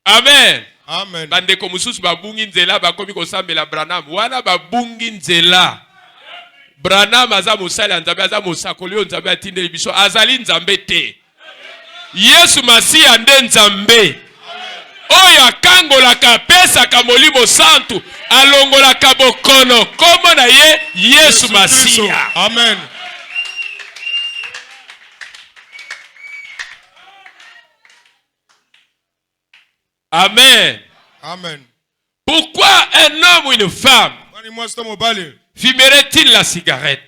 Amen. Amen. Bandeko mususu babungi nzela bakomi kosambela Branham wana babungi nzela. Branham aza musala nzambe aza musakoli nzambe atindeli biso azali nzambe te. Yesu Masiya nde nzambe. Oyo akangolaka pesaka molimo santu alongolaka bokono komo na ye Yesu Masiya. Amen. Amen. Amen. Pourquoi un homme ou une femme fumerait-il la cigarette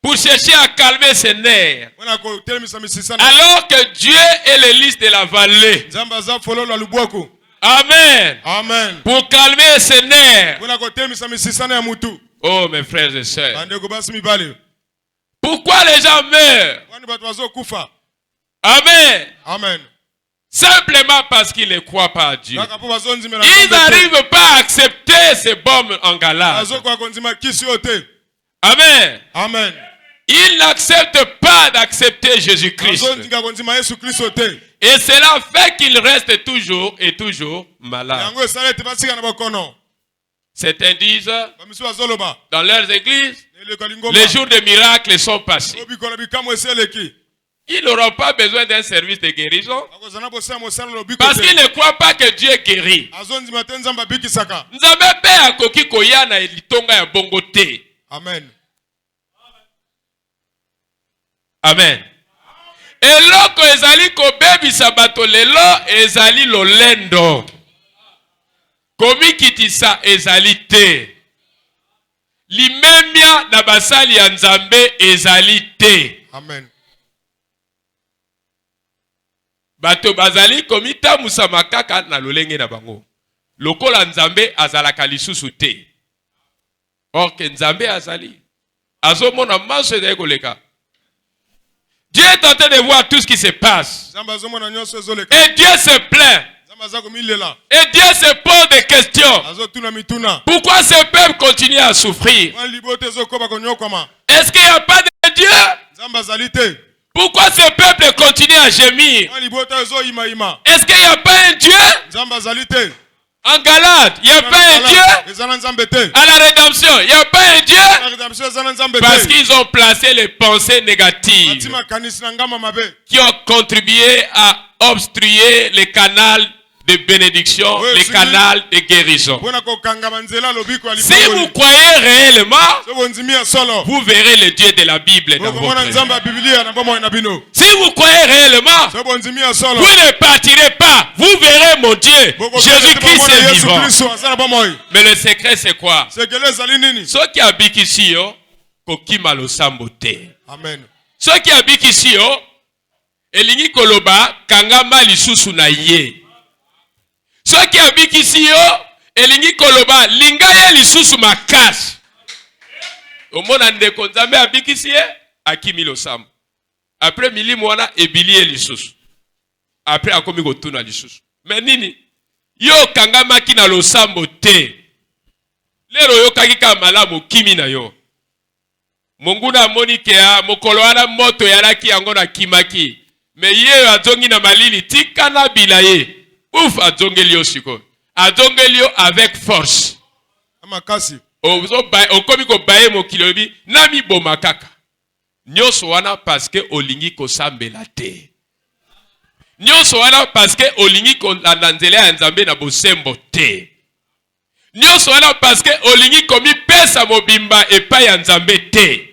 pour chercher à calmer ses nerfs alors que Dieu est le lys de la vallée? Amen. Amen. Pour calmer ses nerfs. Oh mes frères et sœurs. Pourquoi les gens meurent? Amen. Amen. Simplement parce qu'ils ne croient pas à Dieu. Ils n'arrivent pas à accepter ces bombes en galade. Amen. Amen. Ils n'acceptent pas d'accepter Jésus-Christ. Et cela fait qu'ils restent toujours et toujours malades. Certains disent dans leurs églises, les jours de miracles sont passés. Ils n'auront pas besoin d'un service de guérison parce qu'ils ne croient pas que Dieu guérit. Amen. Amen. Eloko ezali kobebisa bato lelo ezali lolendo. Komikitisa ezali te. Limemia na basali ya nzambe ezali te. Amen. Bato bazali komita musamakaka na lolenge na bango. Lokola nzambe azalaka lisusu te. Or que nzambe azali. Azomona maso ezali koleka. Dieu est en train de voir tout ce qui se passe. Et Dieu se plaint. Et Dieu se pose des questions. Pourquoi ce peuple continue à souffrir? Est-ce qu'il n'y a pas de Dieu? Pourquoi ce peuple continue à gémir? Est-ce qu'il n'y a pas un Dieu? En Galate, il n'y a pas un Dieu. À la rédemption, il n'y a pas un Dieu. Parce qu'ils ont placé les pensées négatives qui ont contribué à obstruer les canaux de bénédiction, les canaux de guérison. Si vous croyez réellement, vous verrez le Dieu de la Bible dans votre vie. Si vous croyez réellement, vous ne partirez pas. Vous verrez mon Dieu. Jésus-Christ est vivant. Mais le secret c'est quoi? Ceux qui habitent ici, kokima lo sambote. Amen. Ceux qui habitent ici, elingi koloba kangama lisusu na ye. Ceux qui habitent ici, elingi koloba lingaye lisusu makasi. Omona ndeko nzambe habite ici, akimi lo sambo. Après mili mwana ebilie lisusu. Après akomi kotuna lisusu. Mais nini? Yo kangama kina lo sambo te. Lero yo kakika malamu kimi na yo. Monguna monikea mokoloana moto yaraki yango na kimaki. Me ye azongi na malili tika na bilaye. Ouf azongeli yo siko. Azongeli yo avec force. Amakasi. Okomi ko baye mokilobi nami bomakaka. Nyonso wana parce que olingi ko sambela te. Nyonso wana parce que olingi ko lanzele ya nzambe na bosembo te. Nyonso wana parce que olingi komi pesa mobimba epai ya nzambe te.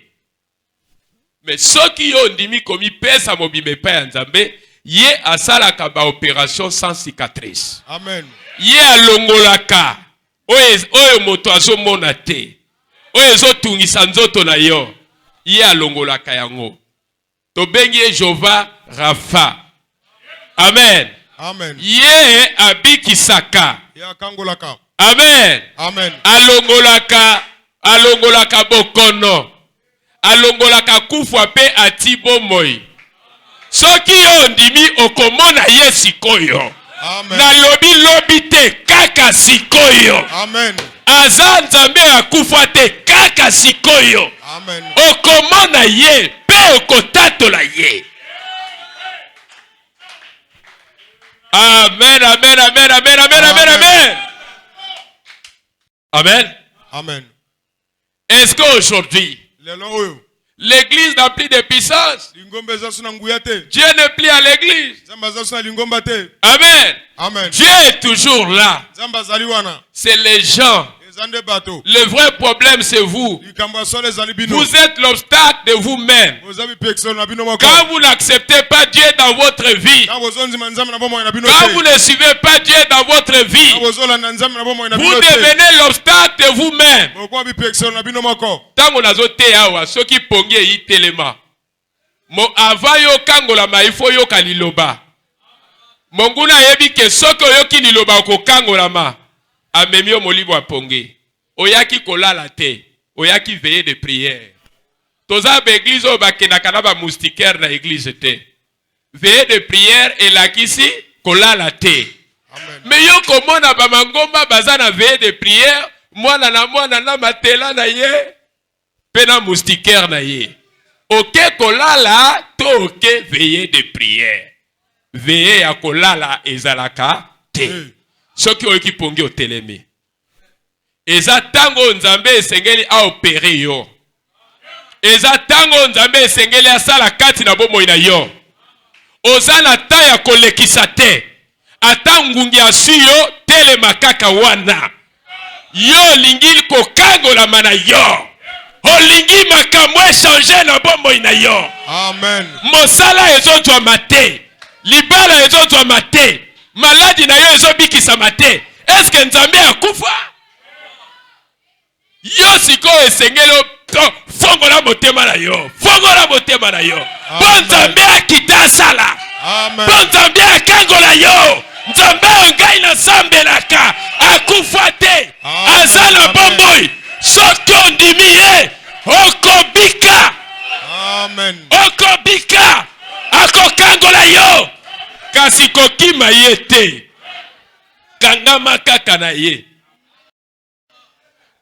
Mais soki yo ndimi komi pesa mobimba epai ya nzambe, ye asalaka ba opération sans cicatrice. Amen. Ye alongolaka oyo moto azomona te. Oyo ezotungisa nzoto na yo. Ye alongolaka yango. Tobengi Jehova Rafa. Amen. Amen. Ye abikisaka. Ye akangolaka. Amen. Amen. Alongolaka bokono. Alongolaka kufwa pe atibo moi. Soki yo ndimi okomona ye sikoyo. Amen. Na lobi te kaka sikoyo. Amen. Aza nzambe akufwa te kaka sikoyo. Amen. Okomona ye pe okotatola ye. Amen, amen, amen, amen, amen, amen, amen. Amen. Amen. Est-ce qu'aujourd'hui, l'église n'a plus de puissance? Dieu n'est plus à l'église. Amen. Amen. Dieu est toujours là. C'est les gens. Le vrai problème, c'est vous. Vous êtes l'obstacle de vous-même. Quand vous n'acceptez pas Dieu dans votre vie, quand vous ne suivez pas Dieu dans votre vie, vous devenez l'obstacle de vous-même. Tant qu'on a zoté awa, ceux qui pongent itelema. Mo avayo kangola ma ifo yo kaliloba. Monguna yebi ke soko yo kililoba ko kangola ma. Amemio molibo aponge. Oyaki kolala te. Oyaki veiller de prière. Toza ba église o bakena kanaba moustiquaire na église te. Veiller de prière et la kisi kolala te. Mais yo komona ba mangomba bazana veiller de prière, mwana na matela na ye, pena moustiquaire na ye. Ok kolala to ok veiller de prière. Veiller à kolala ezalaka te. Soki oki pongi otelemi. Eza tango nzambe esengeli a opérer yo. Eza tango nzambe esengeli asala kati na bomoi na yo. Oza na ta ya kolekisa te. Ata ngungi asu yo telema kaka wana. Yo lingili kokangola mana yo. Olingi makambo changer na bomoi na yo. Amen. Mosala ezotwa mate. Libala ezotwa mate. Maladi na yo ezobikisa mate. Est-ce que nzambe akufa? Yo siko esengelo fongola motema na yo. Fongola motema na yo. Bon nzambe akita sala. Amen. Bon nzambe akangola yo. Nzambe ongai na sambelaka. Akufa te. Azala bomboy. Soko ndimi ye. Okobika. Amen. Okobika. Akokangola yo. Kasi kokima ye te. Kangama kaka na ye.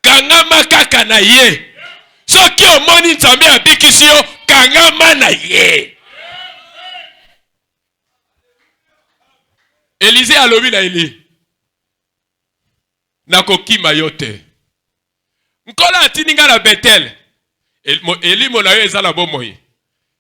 Kangama kaka na ye. Soki omoni nzambe abikisi yo, kangama na ye. Élisée alobi na Eli. Nakokima yo te. Nkolo atininga na Betel. Eli mona yo ezala bomoi.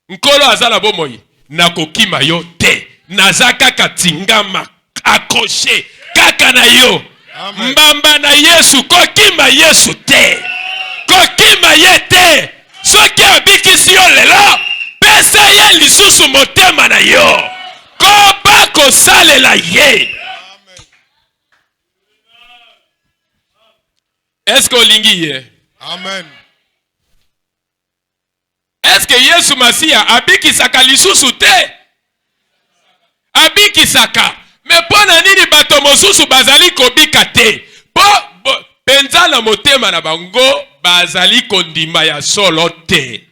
Nkolo azala bomoi. Nakokima yo te. Nazaka katingama. accroché kaka na yo. Amen. Mbamba na Yesu kokima Yesu te. Kokima ye te. Soki abikisi yo lelo, pesa ye lisusu motema na yo. Koba kosalela ye. Est-ce qu'on lingi ye? Amen. Est-ce que Yesu Masia abikisaka lisusu te? Abikisaka. Mais pona nini bato mosusu bazali kobika te? Penza na motema na bango bazali kondima ya solo te.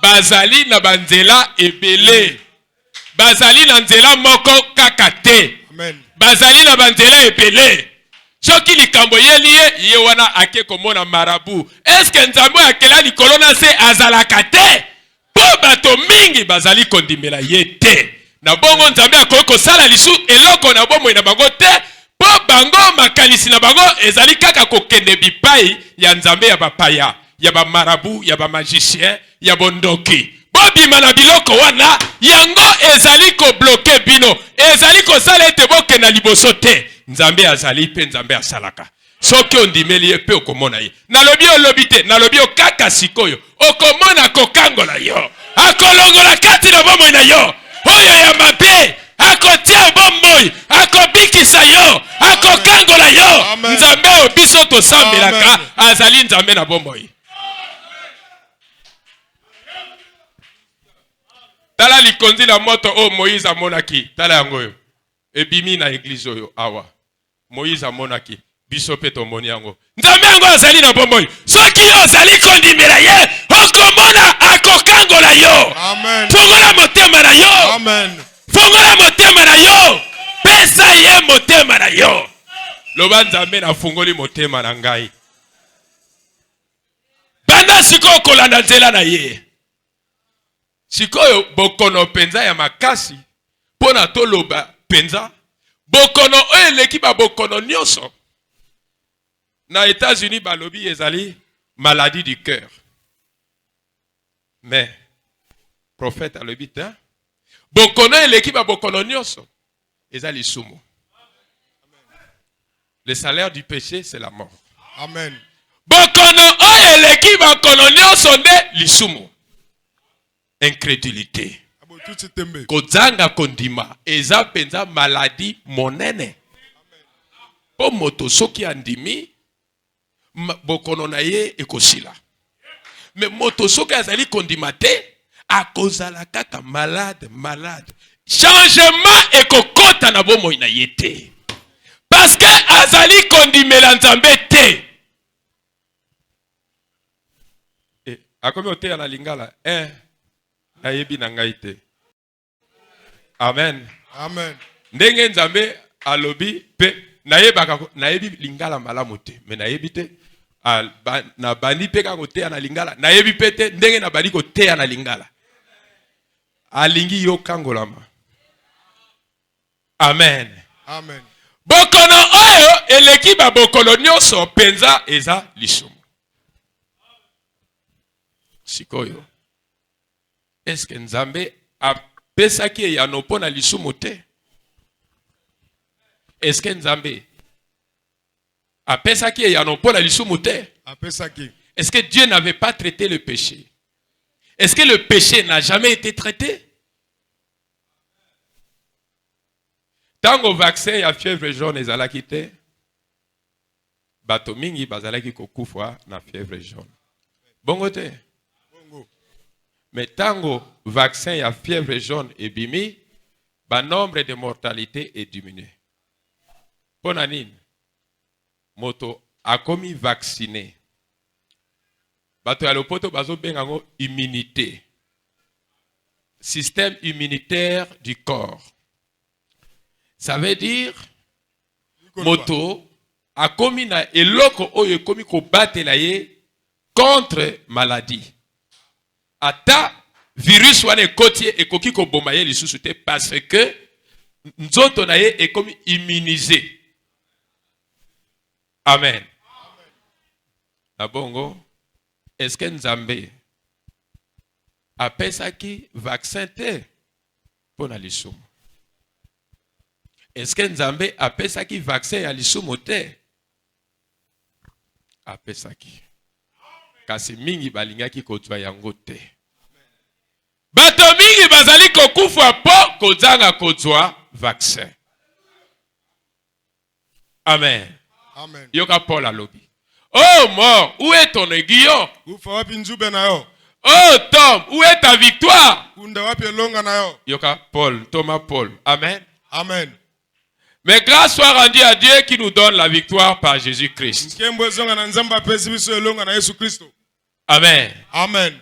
Bazali na banzela ebele. Bazali na nzela moko kaka te. Amen. Bazali na banzela ebele. Soki likambo yelie ye wana ake komona marabu. Est-ce que nzambe akela likolo na se azalaka te? Po bato mingi bazali kondimela ye te. Na bongo nzambe akoko sala lisu eloko na bomo na bango te. Po bango makanisi na bango ezali kaka kokende bipai ya nzambe ya bapaya, ya ba marabu, ya ba magicien, ya bondoki. Bobima na biloko wana yango ezali ko bloquer bino. Ezali ko sala ete boke na liboso te. Nzambe azali pe nzambe asalaka. Soki ondimeli ye pe okomona ye. Nalobi olobi te, nalobi okaka sikoyo. Okomona kokangola yo. Akolongola kati na bomoi na yo. Oyo ya mabe. Akotia bomoi. Akobikisa yo. Akokangola yo. Amen. Nzambe obiso to sambelaka. Azali nzambe na bomoi. Tala likonzi la moto o Moïse amonaki. Tala yango yo. Ebimi na église oyo awa. Moïse amonaki. Biso pe tomoni yango. Nzambe yango azali na bomoi. Soki yo azali kondimela ye, okomona akokangola yo. Amen. Fongola motema na yo. Amen. Fongola motema na yo. Pesa ye motema na yo. Loba nzambe na fungoli motema na ngai. Banda siko kolanda nzela na ye. Sikoyo bokono penza ya makasi. Pona toloba penza. Bokono oyo eleki ba bokono nyonso. Na États-Unis balobi ezali maladie du cœur. Mais prophète alobi te. Bokono eleki ba bokono nyonso ezali sumo. Le salaire du péché c'est la mort. Amen. Bokono oyo eleki ba bokono nyonso nde lisumu. Incrédulité. Kozanga kondima eza penza maladie monene. Po moto soki andimi bokono na ye ekosila. Mais moto soki azali kondima te akozala kaka malade. Changement ekokota na bomoi na ye te. Parce que azali kondimela nzambe te. Akomi oteya na lingala nayebi na ngai te. Amen. Amen. Ndenge nzambe alobi pe nayebi lingala malamu te. Me nayebi te na bandi pe kako teya na lingala. Nayebi pe te ndenge na bandi ko teya na lingala. Alingi yo kangolama. Amen. Amen. Bokono oyo eleki ba bokono nyonso penza eza lisumu. Sikoyo. Est-ce que nzambe apesaki ya no pona lisumu te? Est-ce que nzambe apesaki ya no pona lisumu te? Apesaki. Est-ce que Dieu n'avait pas traité le péché? Est-ce que le péché n'a jamais été traité? Tango vaccin ya fièvre jaune ezalaki te, bato mingi bazalaki kokufa na fièvre jaune. Bongo te? Bongo. Mais tango vaccin ya fièvre jaune ebimi, ba nombre de mortalité est diminué. Pona nini? Moto akomi vacciné. Bato ya lopoto bazo bengango immunité. Système immunitaire du corps. Ça veut dire moto akomi na eloko oyo ekomi ko batela ye contre maladie. Ata virus wana ekoti ekoki ko boma ye lisusu te parce que nzoto na ye ekomi immunisé. Amen. Na bongo, est-ce que nzambe apesaki vaccin te pona lisumu? Est-ce que Nzambe apesaki vaccin ya lisumu te? Apesaki. Kasi mingi balingaki kozwa yango te. Bato mingi bazali kokufa po kozanga kozwa vaccin. Amen. Amen. Yoka Paul alobi. Oh mort, où est ton aiguillon? Oh Tom, où est ta victoire? Yoka Paul, Thomas Paul. Amen. Amen. Mais grâce soit rendue à Dieu qui nous donne la victoire par Jésus-Christ. Amen. Amen.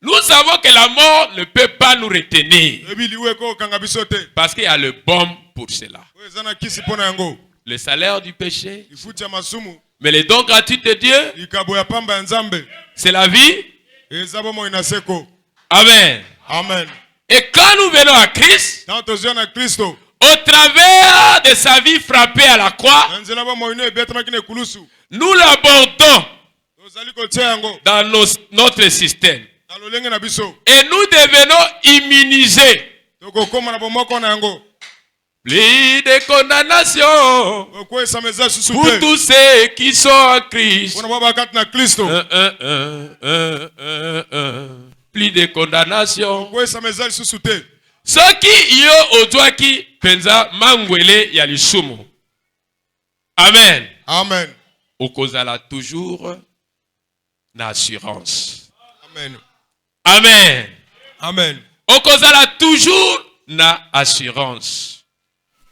Nous savons que la mort ne peut pas nous retenir. Parce qu'il y a le baume pour cela. Le salaire du péché. Mais les dons gratuits de Dieu. C'est la vie. Amen. Amen. Et quand nous venons à Christ, au travers de sa vie frappée à la croix, nous l'abordons dans notre système. Et nous devenons immunisés. Plus de condamnation pour tous ceux qui sont en Christ. Plus de condamnation. Ceux qui yo odwaki penza mangwele ya lisumu. Amen. Amen. Okozala toujours na assurance. Amen. Amen. Amen. Okozala toujours na assurance.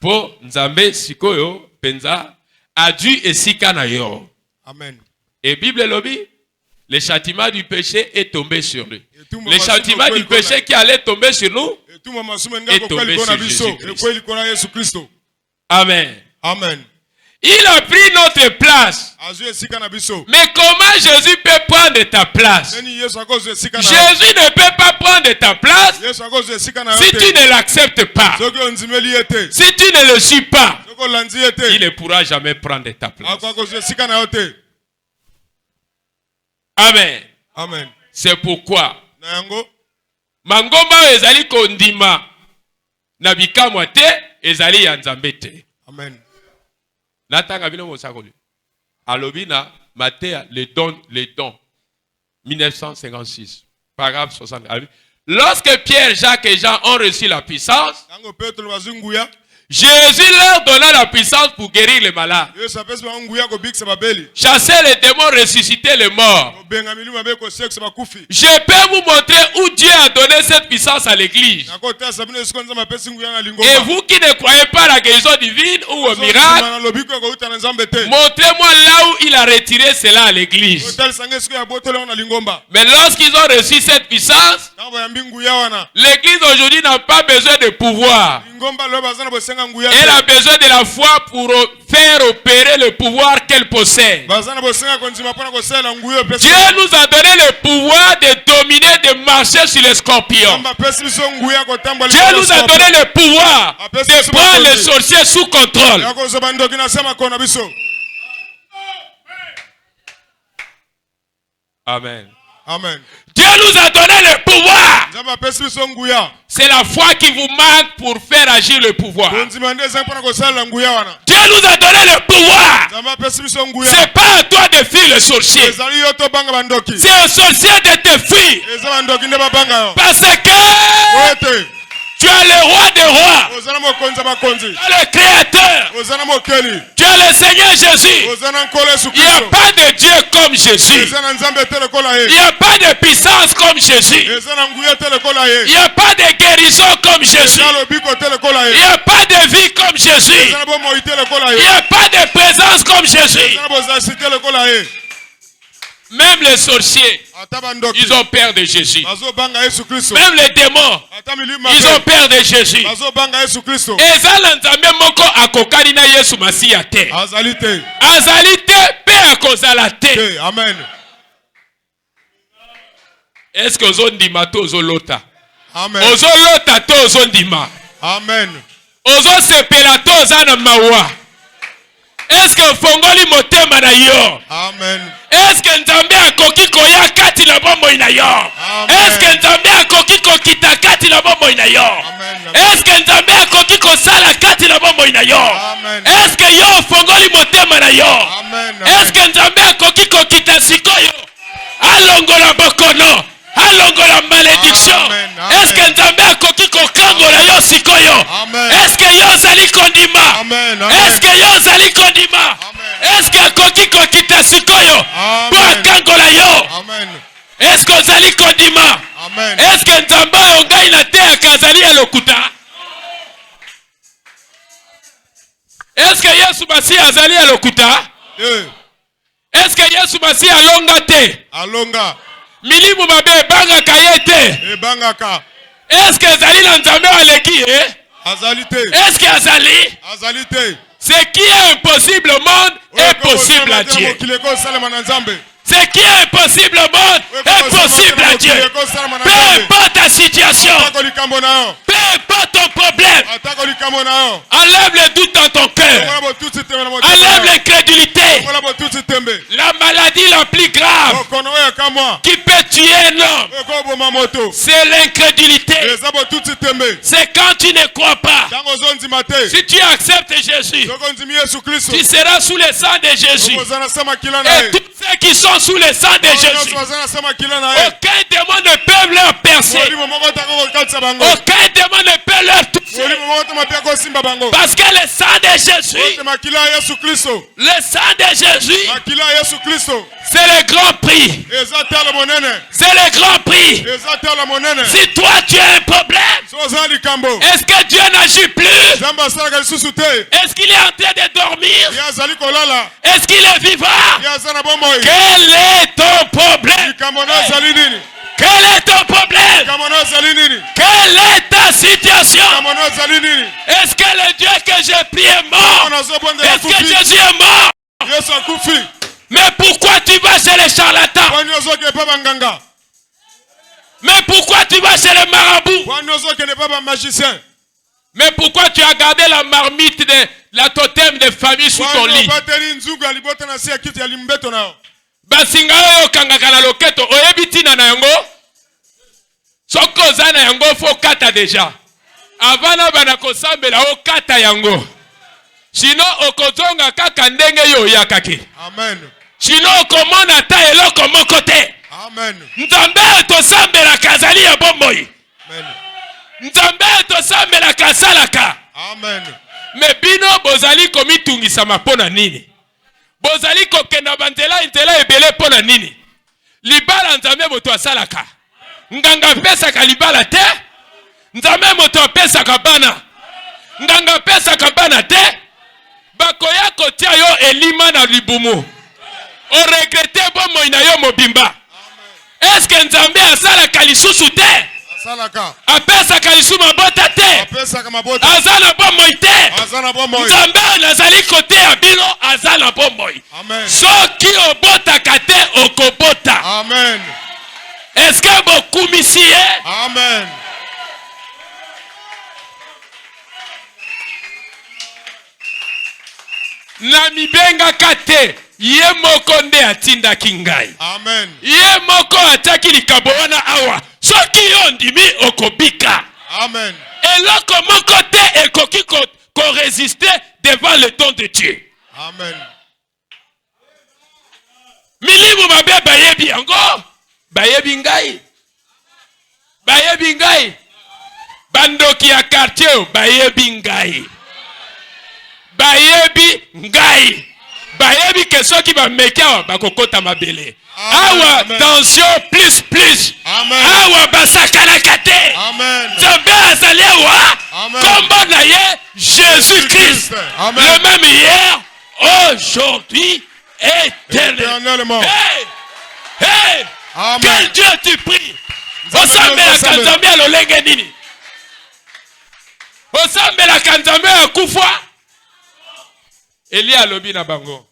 Po nzambe sikoyo penza adu esika na yo. Amen. Et Bible lobby, le châtiment du péché est tombé sur lui. Le châtiment du péché qui allait tomber sur nous est tombé sur Jésus-Christ. Amen. Amen. Il a pris notre place. Mais comment Jésus peut prendre ta place? Jésus ne peut pas prendre ta place si tu ne l'acceptes pas. Si tu ne le suis pas, il ne pourra jamais prendre ta place. Amen. Amen. C'est pourquoi Mangomba ezali kondima na bikamwa te ezali ya Nzambe te. Amen. Natanga bino mosakoli. Alobina Matthieu les dons 1956 paragraphe 60. Lorsque Pierre, Jacques et Jean ont reçu la puissance, Jésus leur donna la puissance pour guérir les malades, chasser les démons, ressusciter les morts. Je peux vous montrer où Dieu a donné cette puissance à l'église. Et vous qui ne croyez pas à la guérison divine ou au miracle, montrez-moi là où il a retiré cela à l'église. Mais lorsqu'ils ont reçu cette puissance, l'église aujourd'hui n'a pas besoin de pouvoir. Elle a besoin de la foi pour faire opérer le pouvoir qu'elle possède. Dieu nous a donné le pouvoir de dominer, de marcher sur les scorpions. Dieu nous a donné le pouvoir de prendre les sorciers sous contrôle. Amen. Amen. Dieu nous a donné le pouvoir. C'est la foi qui vous manque pour faire agir le pouvoir. Dieu nous a donné le pouvoir. C'est pas à toi de fuir le sorcier. C'est au sorcier de te fuir. Parce que tu es le roi des rois. Tu es le créateur. Tu es le Seigneur Jésus. Il n'y a pas de Dieu comme Jésus. Il n'y a pas de puissance comme Jésus. Il n'y a pas de guérison comme Jésus. Il n'y a pas de vie comme Jésus. Il n'y a pas de présence comme Jésus. Même les sorciers, ils ont peur de Jésus. Même les démons, ils ont peur de Jésus. Et Zalanzambe moko akokani na Yesu Masiya te. Azalite pe akozala te. Amen. Est-ce que ozondima to ozolota? Amen. Ozolota to ozondima. Amen. Ozosepela to ozana mawa. Est-ce que fongoli motema na yo? Amen. Est-ce que Nzambe akoki koya kati na bomoi na yo? Est-ce que Nzambe akoki kokita kati na bomoi na yo? Est-ce que Nzambe akoki kosala kati na bomoi na yo? Est-ce que yo ofongoli motema na yo? Est-ce que Nzambe akoki kokita sikoyo? Alongola bokono, alongola malédiction. Est-ce que Nzambe akoki kokangola yo sikoyo? Est-ce que yo zali kondima? Est-ce que yo zali kondima? Est-ce que akoki kokita sikoyo? Po akangola yo? Est-ce que zali kondima? Est-ce que Nzambe ongai na te akazali ya lokuta? Est-ce que Yesu basi azali ya lokuta? Est-ce que Yesu basi alonga te? Alonga. Milimu mabe ebangaka ye te. Ebangaka. Est-ce que azali na Nzambe aleki ye? Azali te. Est-ce que azali? Azali te. Ce qui est impossible au monde est possible à Dieu. Ce qui est impossible au monde est possible à Dieu. Peu importe ta situation, peu importe ton problème, enlève le doute dans ton cœur, enlève l'incrédulité, la maladie la plus grave qui peut tuer un homme, c'est l'incrédulité. C'est quand tu ne crois pas. Si tu acceptes Jésus, tu seras sous le sang de Jésus. Et tous ceux qui sont sous le sang de Jésus, aucun démon ne peut leur percer, aucun démon ne peut leur toucher, parce que le sang de Jésus, le sang de Jésus, c'est le grand prix. C'est le grand prix. Si toi tu as un problème, est-ce que Dieu n'agit plus? Est-ce qu'il est en train de dormir? Est-ce qu'il est vivant? Quel est ton problème? Quel est ton problème? Quelle est ta situation? Est-ce que le Dieu que j'ai prié est mort? Est-ce que Jésus est mort? Mais pourquoi tu vas chez les charlatans? Mais pourquoi tu vas chez les marabouts? Mais pourquoi tu as gardé la marmite de la totem de famille sous ton lit? Basinga yo kangaka na loketo oyebi tina na yango soko oza na yango fo kata deja avana bana kosambela o kata yango sino okozonga kaka ndenge yo yakaki. Amen. Sino okomona ta eloko moko te. Amen. Nzambe tosambela kazali ya bomoi. Amen. Nzambe tosambela kasalaka. Amen. Me bino bozali komitungisa mapona nini? Bozali kokenda banzela intela ebele pona nini? Libala Nzambe moto asalaka. Nganga pesa ka libala te. Nzambe moto apesa ka bana. Nganga pesa ka bana te. Bakoya kotia yo elima na libumu. O regrette bomo ina yo mobimba. Est-ce que Nzambe asalaka lisusu te? Apesa kalisu mabota te. Azana bomoi te. Nzambe nazali kote ya bino azana bomoi. Soki obota kate okobota. Amen. Est-ce que beaucoup misi? Amen. Na mibenga kate ye moko nde atinda kingai. Amen. Ye moko ataki likabo wana awa. Soki yo ndimi okobika. Amen. Eloko moko te ekoki ko résister devant le don de Dieu. Amen. Milimu mabe bayebi yango. Bayebi ngai. Bayebi ngai. Bandoki ya quartier bayebi ngai. Bayebi ngai. Bayebi ke soki ba mekia bakokota mabele. Awa tension plus. Amen. Awa basakana kate. Amen. Nzambe azali awa. Kombo na ye Jésus-Christ. Le même hier, aujourd'hui, éternellement. Hey! Hey! Amen. Quel Dieu tu pries? Osambela kanzambe alolenge nini? Osambela kanzambe akufwa. Eli alobi na bango.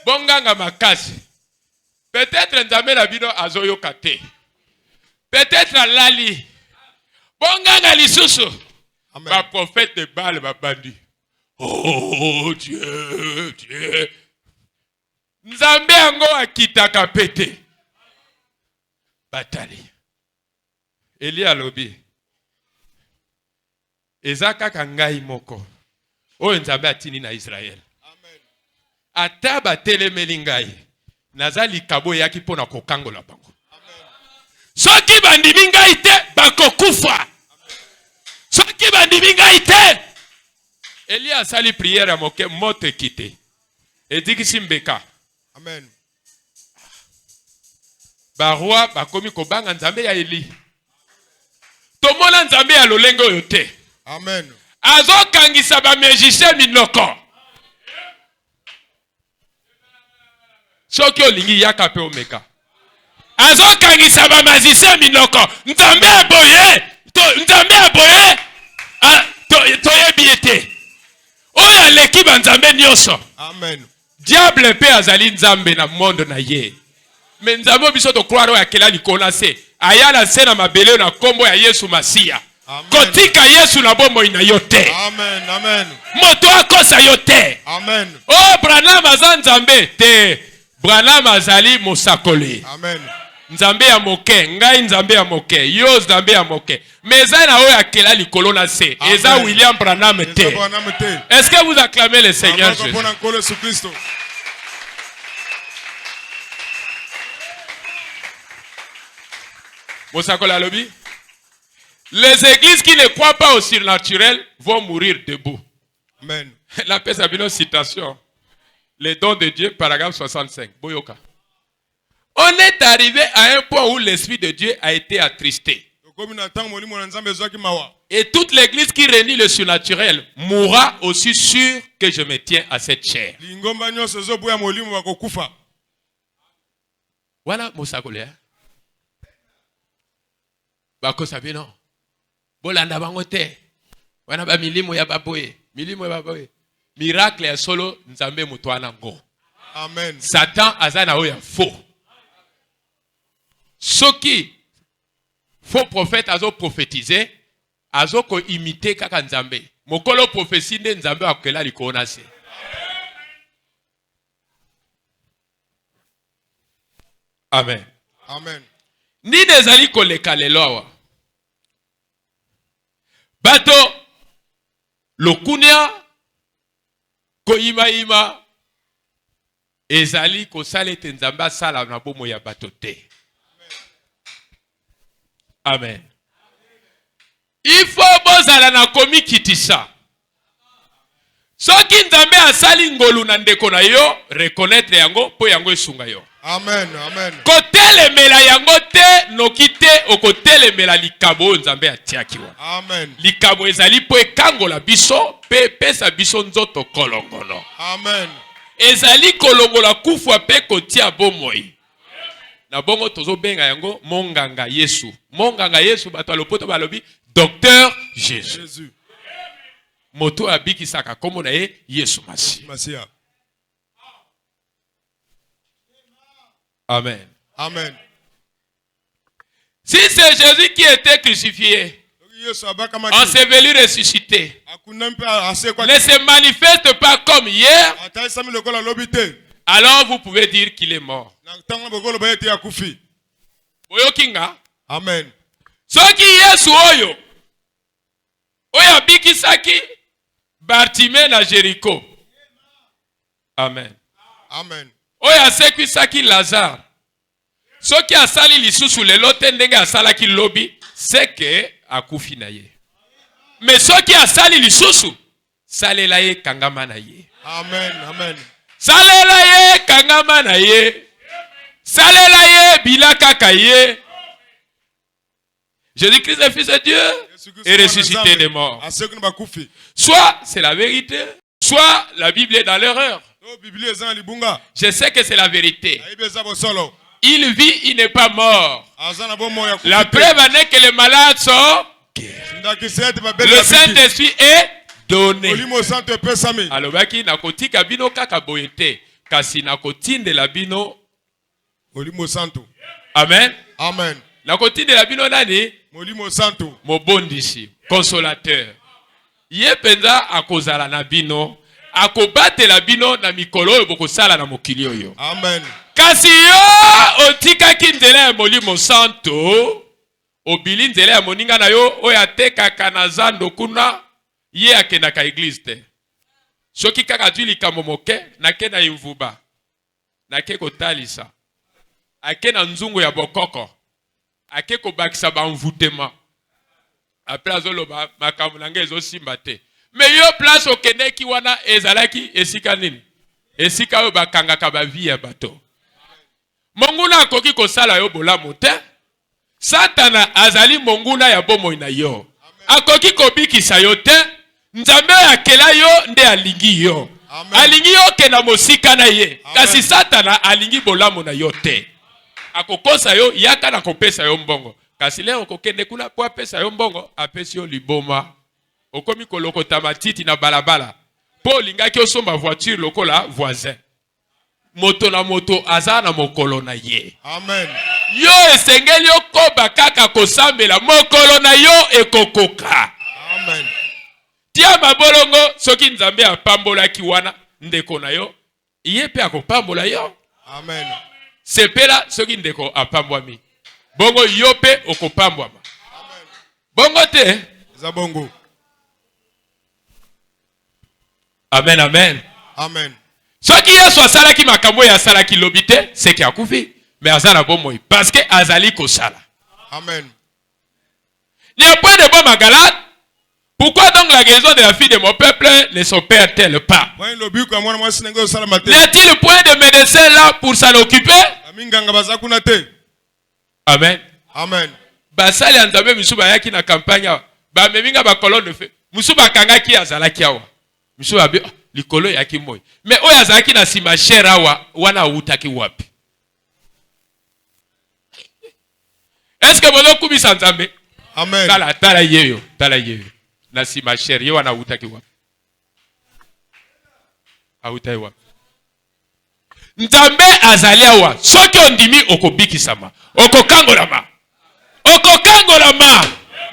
Bonganga makasi. Peut-être Nzambe la bino azoyo kate. Peut-être alali. Bonganga lisusu. Ba prophète de Baal ba bandi. Oh Dieu. Nzambe ango akitaka pete. Batali. Eli alobi. Ezaka kangai moko. Oyo nzambe atini na Israël. Amen. Ata batelemeli ngai. Nazali kabo yaki pona kokangola bango. Amen. Soki bandimi ngai te bakokufa. Soki bandimi ngai te. Eli asali prière ya moke moto ekite. Edikisi mbeka. Amen. Barua bakomi kobanga nzambe ya Eli. Tomona nzambe ya lolenge oyo te. Amen. Azo kangisa ba magicien minoko. Soki olingi yaka pe omeka. Azo kangisa ba magicien minoko. Nzambe aboye. Nzambe aboye. Toyebi ete. Oya leki ba nzambe nyonso. Amen. Diable pe azali nzambe na monde na ye. Mais nzambe biso to croire ya kela likona se. Aya na se na mabele na kombo ya Yesu Masia. Kotika Yesu na bombo ina yote. Amen. Amen. Moto akosa yote. Amen. Oh, Branham aza nzambe te. Branham azali mosakoli. Amen. Nzambe ya moke, ngai nzambe ya moke, yo nzambe ya moke. Mais eza na oyo akela likolo na se. Eza William Branham te. Est-ce que vous acclamez le Seigneur Jésus? Mosakoli alobi. Les églises qui ne croient pas au surnaturel vont mourir debout. Amen. La paix a une citation. Les dons de Dieu, paragraphe 65. Boyoka. On est arrivé à un point où l'Esprit de Dieu a été attristé. Et toute l'église qui renie le surnaturel mourra aussi sûr que je me tiens à cette chair. Voilà, Mosakoli. Bako sabino. Bolanda bango te. Wana ba milimo ya baboye. Milimo ya baboye. Miracle ya solo nzambe mutu anango. Amen. Satan azana oya faux. Soki faux prophète azo prophétiser, azo ko imiter kaka nzambe. Mokolo prophétie nde nzambe akela likona se. Amen. Amen. Ni nezali koleka lelo awa. Bato lokunia koima ezali kosala te nzambe sala na bomo ya bato te. Amen. Il faut bozala na komi kitisa. Soki nzambe asali ngolu na ndeko na yo, reconnaître yango po yango esunga yo. Amen. Amen. Kotelemela yango te nokite okotelemela likabo nzambe atiakiwa. Amen. Likabo ezali po ekangola biso pe pesa biso nzoto kolongono. Amen. Ezali kolongola kufwa pe kotia bomoi. Na bongo tozo benga yango monganga Yesu. Monganga Yesu bato alopoto balobi Docteur Jésus. Moto abiki saka komo na ye Yesu Masia. Amen. Amen. Si c'est Jésus qui était crucifié, enseveli, ressuscité, ne se manifeste pas comme hier, alors vous pouvez dire qu'il est mort. Amen. Soki Yesu oyo abikisaki Bartimée na Jéricho. Amen. Amen. Oyo asekwisaki Lazare. Soki asali lisusu lelo te ndenge asalaki lobi, seke akufi na ye. Mais soki asali lisusu, salela ye kangama na ye. Amen. Amen. Salela ye kangama na ye. Salela ye bilaka ka ye. Jésus-Christ est fils de Dieu et ressuscité des morts. Soit c'est la vérité, soit la Bible est dans l'erreur. Je sais que c'est la vérité. Il vit, il n'est pas mort. La preuve en est que les malades sont guéris. Le Saint-Esprit est donné. Alors, baki nakoti kabino kaka boyete, kasi nakoti de la bino. Amen. Amen. Nakoti de la bino nani? Mobondisi, consolateur. Ye penza akozala na bino, akobate la bino na mikolo yo bokosala na mokili yo. Amen. Kasi yo otika ki nzela ya Molimo Santo, obili nzela ya moninga na yo oyo atekaka na zando kuna ye akendaka église te. Soki kaka azwi likambo moke nake na imvuba nake kotalisa ake na nzungu ya bokoko ake kobakisa bamvutema apres azoloba makambo na ngai ezosimba te. Me yo place okendeki wana ezalaki esika nini? Esika oyo bakangaka bavi ya bato. Monguna akoki kosala yo bolamu te. Satana azali monguna ya bomoi na yo. Akoki kobikisa yo te. Nzambe akela yo nde alingi yo. Alingi yo kena mosika na ye. Kasi Satana alingi bolamu na yo te. Akokosa yo yaka na kopesa yo mbongo. Kasi leo kokende kuna po apesa yo mbongo apesi yo liboma. Okomi kolokota matiti na balabala. Po lingaki osomba voiture lokola voisin. Moto na moto aza na mokolo na ye. Amen. Yo esengeli okoba kaka kosambela mokolo na yo ekokoka. Amen. Tia mabolongo soki Nzambe apambolaki wana ndeko na yo, iye pe akopambola yo. Amen. Sepela soki ndeko apambwami. Bongo yo pe okopambwama. Amen. Bongo te. Za bongo. Amen, amen. Amen. Soki Yesu asalaki makambo ya asalaki lobite, seki akufi, mais azala bomoi parce que azali kosala. Amen. Il y a point de bon en Galate. Pourquoi donc la guérison de la fille de mon peuple ne s'opère-t-elle pas? N'est-il point de médecin là pour s'en occuper? Amen. Amen. Basali anzabe misuba yaki na campagne ba meminga ba colonne de feu. Musuba kangaki azalaki awa. Misuba bi likolo yaki moy. Mais oya azalaki na sima shera wa wana utaki wapi? Est-ce que bozo kubisa nzambe? Amen. Tala yeyo. Na sima shera ye wana utaki wapi? Autai wapi? Nzambe azali awa. Soki ondimi okobikisama. Okokangolama.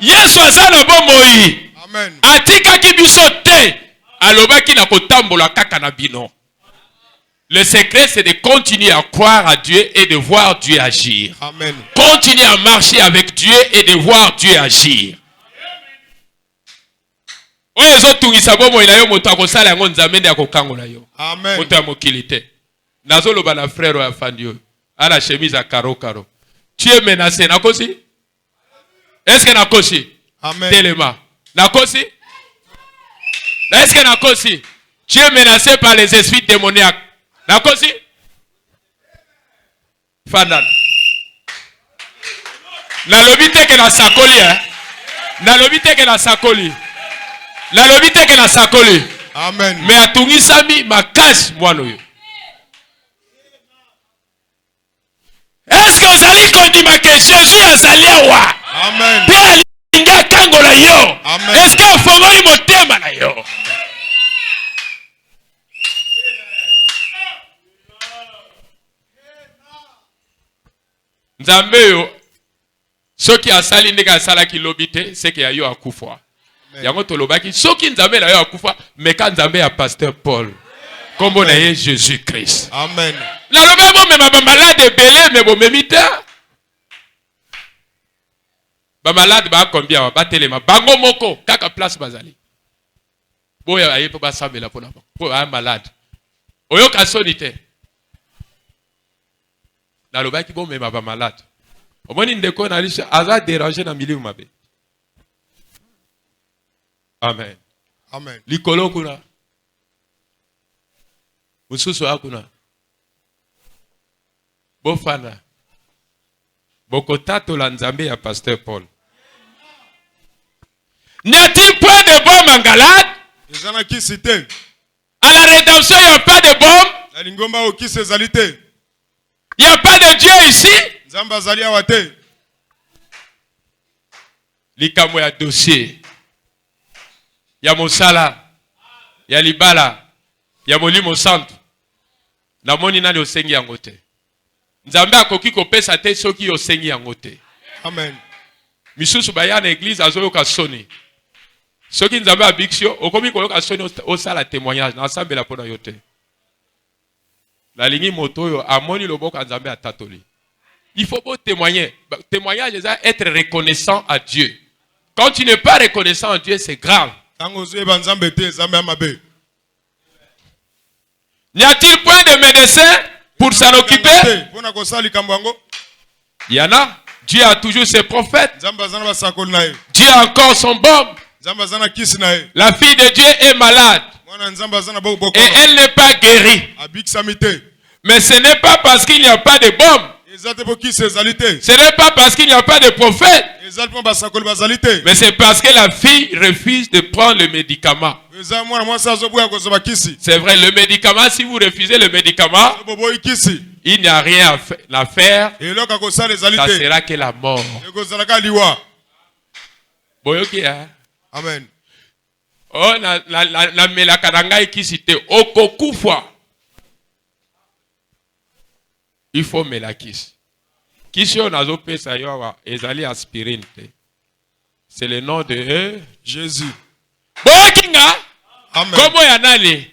Yesu azala bomoi. Amen. Atika kibiso te. Alobaki na kotambola kaka na bino. Le secret c'est de continuer à croire à Dieu et de voir Dieu agir. Amen. Continuer à marcher avec Dieu et de voir Dieu agir. Oyo ezotungisa bomoi na yo moto akosala yango Nzambe nde akokangola yo. Amen. Moto ya mokili te. Nazoloba na frère ya fandi yo. Ala chemise à caro. Tu es menacé, nakosi? Est-ce que nakosi? Amen. Téléma. Nakosi? Est-ce que nakosi? Tu es menacé par les esprits démoniaques. Nakosi? Fanan. Nalobite que la sakoli, hein? Nalobite que la sakoli. Nalobite que la sakoli. Amen. Mais atungi sami makasi mwano yo. Est-ce que vous allez continuer que Jésus azali awa? Amen. Pe alinga kangola yo. Amen. Est-ce que fongoli motema na yo? Nzambe yo soki asali ndeka asala ki lobite seki ya yo akufa. Yango tolobaki soki Nzambe na yo akufa meka Nzambe ya pasteur Paul. Kombo na ye Jésus Christ. Amen. La lobe bo mema ba malade belé me bo memita. Ba malade ba combien ba telema bango moko kaka place bazali. Boya ayepo ba sambela pona ba. Po a malade. Oyo ka sonite. La lobe ki bo mema ba malade. Omoni ndeko na risha aza déranger na milieu mabe. Amen. Amen. Likolo kuna. Mususu akuna. Bofana. Bokotato la Nzambe ya pasteur Paul. N'est-il point de bombe en Galate? À la rédemption, il n'y a pas de bombe. Il n'y a pas de Dieu ici. Likambo ya dossier. Ya mosala. Ya libala. Ya molimo santo. Na moni nani osengi yango te. Nzambe akoki kopesa te soki osengi yango te. Amen. Misusu baya na église azoyoka soni. Soki Nzambe abikisio okomi koyoka soni osala témoignage na asambela pona yo te. La lingi moto yo amoni loboko Nzambe atatoli. Il faut pas témoigner. Témoignage, c'est être reconnaissant à Dieu. Quand tu n'es pas reconnaissant à Dieu, c'est grave. N'y a-t-il point de médecin pour s'en occuper? Il y en a. Dieu a toujours ses prophètes. Dieu a encore son baume. La fille de Dieu est malade. Et elle n'est pas guérie. Mais ce n'est pas parce qu'il n'y a pas de baume. Ce n'est pas parce qu'il n'y a pas de prophète. Mais c'est parce que la fille refuse de prendre le médicament. C'est vrai, le médicament, si vous refusez le médicament, il n'y a rien à faire. Ça sera que la mort. Amen. Oh, la melakadangai qui cite okokufwa. Il faut melakis. Kisi on a zopé ça yowa ezali aspirine. C'est le nom de Jésus. Bokinga. Amen. Como ya nani?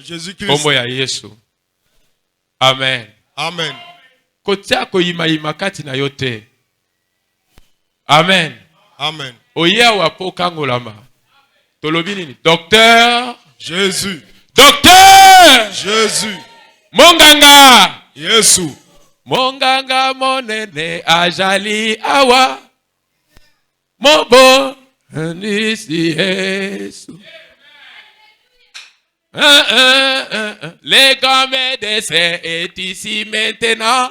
Jésus Christ. Como ya Yesu. Amen. Amen. Kotia ko ima kati na yote. Amen. Amen. Oya wa po kangolama. Tolobi nini? Docteur Jésus. Docteur Jésus. Monganga Yesu. Monganga monene ajali awa. Mobo nisi Yesu. Le grand médecin est ici maintenant.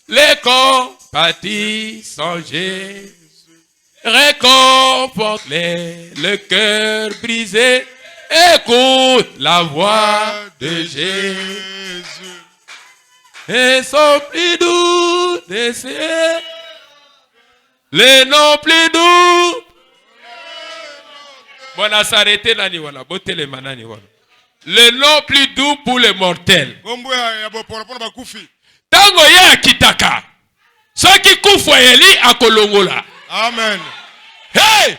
Les compatis sont Jésus. Réconforte-les, le cœur brisé. Écoute la voix de Jésus. Et sont plus doux de cieux. Les noms plus doux. Bon, s'arrêter nani wana, botte les manani wana. Le nom plus doux pour les mortels. Tango ya kitaka. Ceux qui kouffent Eli à Kolongola. Amen. Hey!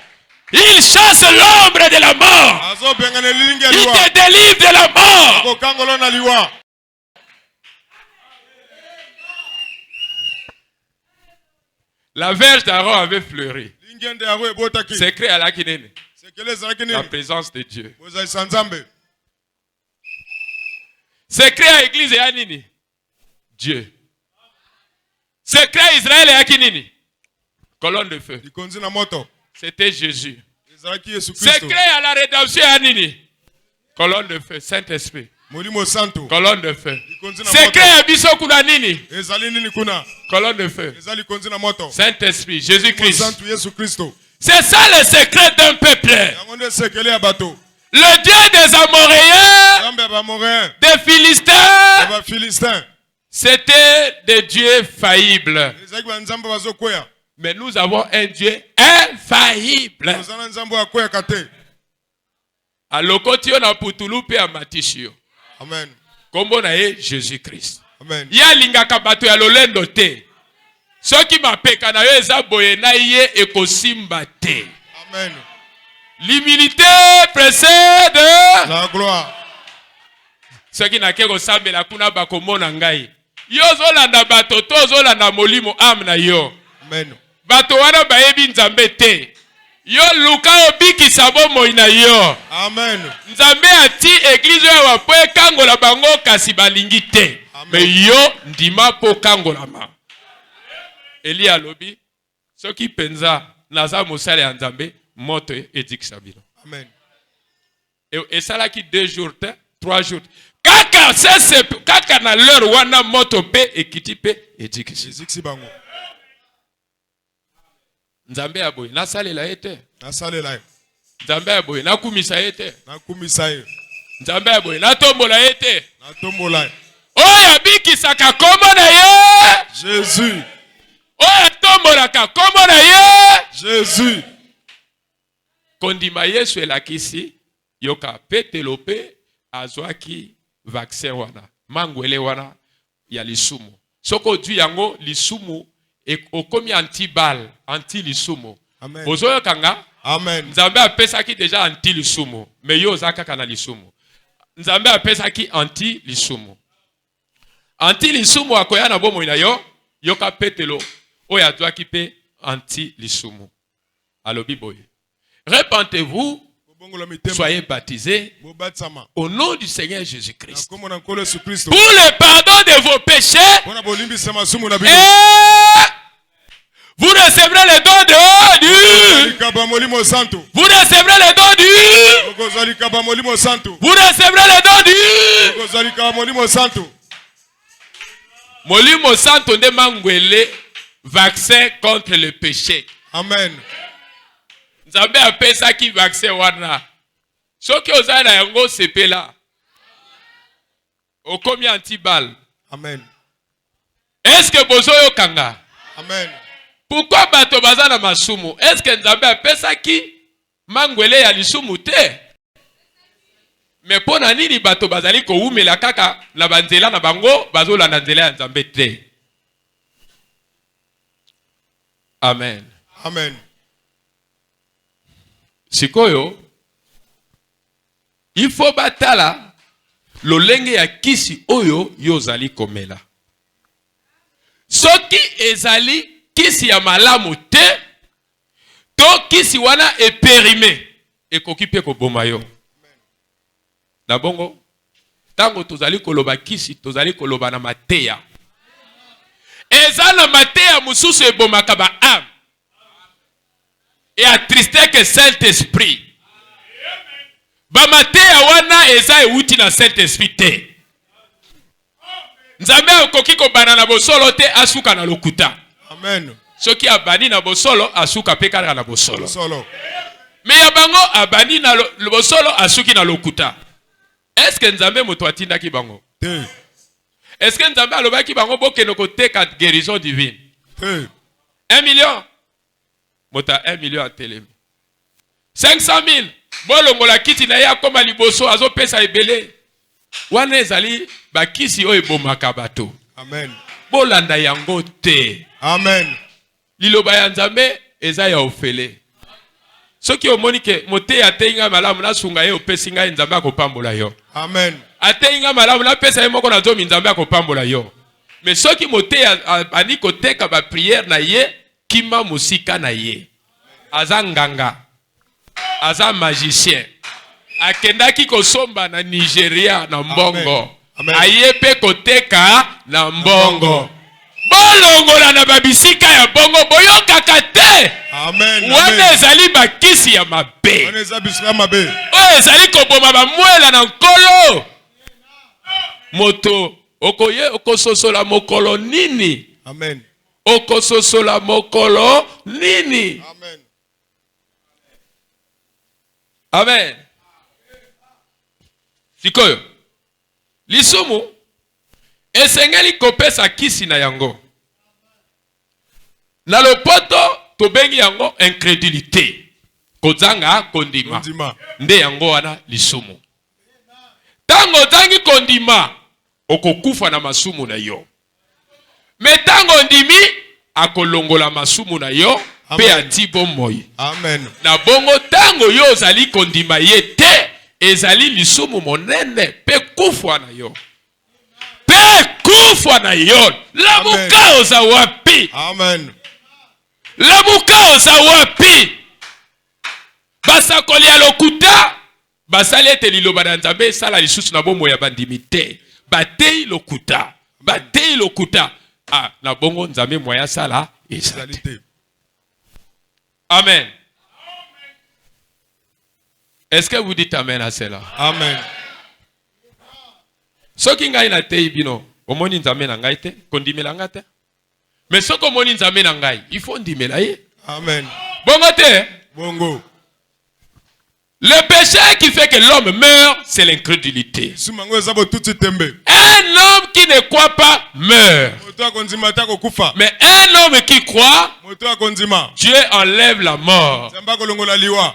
Il chasse l'ombre de la mort. Il te délivre de la mort. La verge d'Aaron avait fleuri. Secret à la kinene. La présence de Dieu. Secret à l'église et à Nini. Dieu. Secret à Israël et à Kinini. Colonne de feu. C'était Jésus. Secret à la rédemption à Nini. Colonne de feu. Saint-Esprit. Colonne de feu. Secret à Bisokuna Nini. Colonne de feu. Saint-Esprit. Jésus-Christ. C'est ça le secret d'un peuple. Le Dieu des Amoréens, des Philistins, c'était des dieux faillibles. Mais nous avons un Dieu infaillible. A lokotio na putulupe a matishio. Amen. Kombo na ye Jésus-Christ. Amen. Ya lingaka bato ya lolendo te. Soki mapeka na yo eza boye na ye ekosimba te. Amen. L'humilité précède la gloire. Soki na keko sambela kuna bakomona ngai. Yo zolanda bato to zolanda molimo am na yo. Amen. Bato wana bayebi nzambe te. Yo luka obikisa bomoi na yo. Amen. Nzambe ati église ya wapo kangola bango kasi balingi te. Me yo ndima po kangolama. Eli alobi soki penza naza mosala ya nzambe moto edikisa bino. Amen. Et ça là qui 2 jours, 3 jours. Kaka na leur wana moto pe ekiti pe edikisi. Edikisi bango. Nzambe ya boy na salela ete. Na salela. Nzambe ya boy na kumisa ete. Na kumisa ye. Nzambe ya boy na tombola ete. Na tombola. Oya bikisaka kombo na ye. Jésus. Oya tombola ka kombo na ye. Jésus. Kondima Yesu elakisi yoka petelope azwaki vaccin wana. Mangwele wana ya lisumu. Soko du yango lisumu okomi anti-bal, anti-lisumu. Amen. Ozoyo kanga? Amen. Nzambe apesaki deja anti-lisumu. Mais yo ozaka kana lisumu. Nzambe apesaki anti-lisumu. Anti-lisumu akoya na bomo ina yo. yoka petelo oya doa kipe anti lisumu alobi boye. Repentez-vous, soyez baptisés au nom du Seigneur Jésus-Christ pour le pardon de vos péchés et vous recevrez le don de Dieu. Vous recevrez le don de Dieu. Vous recevrez le don de Dieu. Molimo Santo de Mangwele, vaccin contre le péché. Amen. Nzambe apesa ki vaccin wana. Soki ozala na yango sepela. Okomi antibal. Amen. Est-ce que bozoyo kanga? Amen. Pourquoi bato baza na masumu? Est-ce que Nzambe apesa ki mangwele ya lisumu te? Mais pona nini bato bazali ko umela kaka na banzela na bango bazola na nzela ya Nzambe te? Amen. Amen. Sikoyo, il faut batala lolenge ya kisi oyo yozali komela. Soki ezali kisi ya malamu te, to kisi wana eperime, ekoki pe koboma yo. Na bongo, tango tozali koloba kisi, tozali koloba na mateya. Eza na mateya mususu ebomaka ba âme. Et attristé que Saint-Esprit. Ba mateya wana eza euti na Saint-Esprit te. Nzambe okoki kobana na bosolo te asuka na lokuta. Amen. Soki abani na bosolo asuka pe kaka na bosolo. Mais ya bango abani na bosolo asuki na lokuta. Est-ce que Nzambe moto atindaki bango? Te. Est-ce que Nzambe alobaki bango bokeno koteka guérison divine? Te. 1 million. Mota 1 million à télé. 500 000. Bolongola kiti na ya koma liboso azo pesa ebele. Wana ezali bakisi o ebomaka bato. Amen. Bolanda yango te. Amen. Liloba ya Nzambe eza ya ofele. Soki omoni ke mote ateinga malamu na sunga ye opesi ngai Nzambe akopambola yo. Amen. Ateinga malamu na pesa ye moko na zomi Nzambe akopambola yo. Mais soki mote ani koteka ba prière na ye kima musika na ye. Aza nganga. Aza magicien. Akendaki kosomba na Nigeria na mbongo. Amen. Ayepe koteka na mbongo. Bolongola na babisika ya bongo boyokaka te. Amen. Wana ezali bakisi ya mabe. Wana ezali bisika mabe. Oyo ezali koboma bamwela na nkolo. Moto okoye okososola mokolo nini? Amen. Okososola mokolo nini? Amen. Amen. Sikoyo. Lisumu esengeli kopesa kisi na yango. Na lopoto tobengi yango incrédulité. Kozanga kondima. Nde yango wana lisumu. Tango zangi kondima okokufa na masumu na yo. Metango ndimi akolongola masumu na yo pe atibo moi. Amen. Na bongo tango yo ozali kondima ye te ezali lisumu monene pe kufwa na yo. Pe kufwa na yo. Lamuka oza wapi? Amen. Lamuka oza wapi? Basakoli ya lokuta basali ete liloba na Nzambe sala lisusu na bomo ya bandimi te. Batei lokuta. Batei lokuta. Ah, na bongo Nzambe moya sala ezali. Amen. Est-ce que vous dites amen à cela? Amen. Soki ngai na tei bino, omoni Nzambe na ngai te, kondimela nga te. Mais soko omoni Nzambe na ngai, il faut ndimela ye. Amen. Bongo te? Bongo. Le péché qui fait que l'homme meurt, c'est l'incrédulité. Un homme qui ne croit pas meurt. Mais un homme qui croit, Dieu enlève la mort.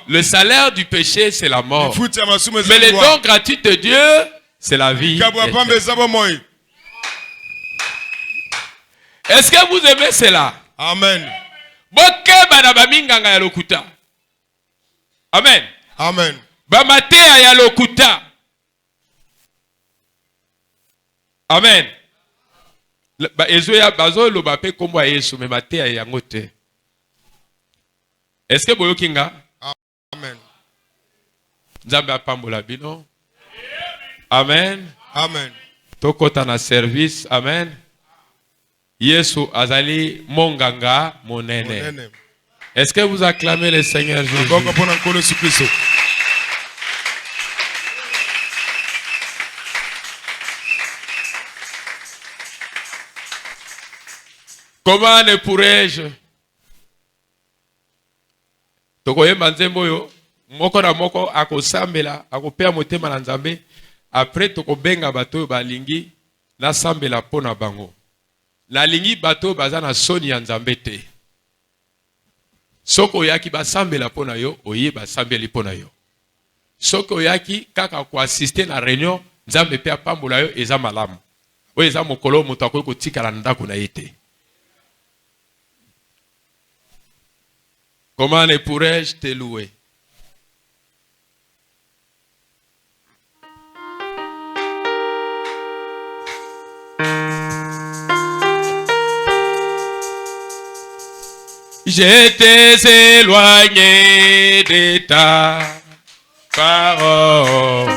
Le salaire du péché, c'est la mort. Mais le don gratuit de Dieu, c'est la vie. Est-ce que vous aimez cela? Amen. Amen. Amen. Bamatea ya lokuta. Amen. Est-ce que vous kinga? Amen. Nzambe pambola bino. Amen. Amen. Tokota na service. Amen. Yesu azali monganga monene. Est-ce que vous acclamez le Seigneur Jésus? Comment ne pourrais-je tokoyemba nzembo yo moko na moko akosambela akopea motema na Nzambe après tokobenga bato balingi na sambela pona bango na lingi bato baza na soni ya Nzambe te soko yaki basambela pona yo oye basambeli pona yo soko yaki kaka ko assister na réunion Nzambe pe apambola yo eza malamu o eza mokolo moto akoki kotikala ndako na yete. Comment ne pourrais-je te louer? J'étais éloigné de ta parole.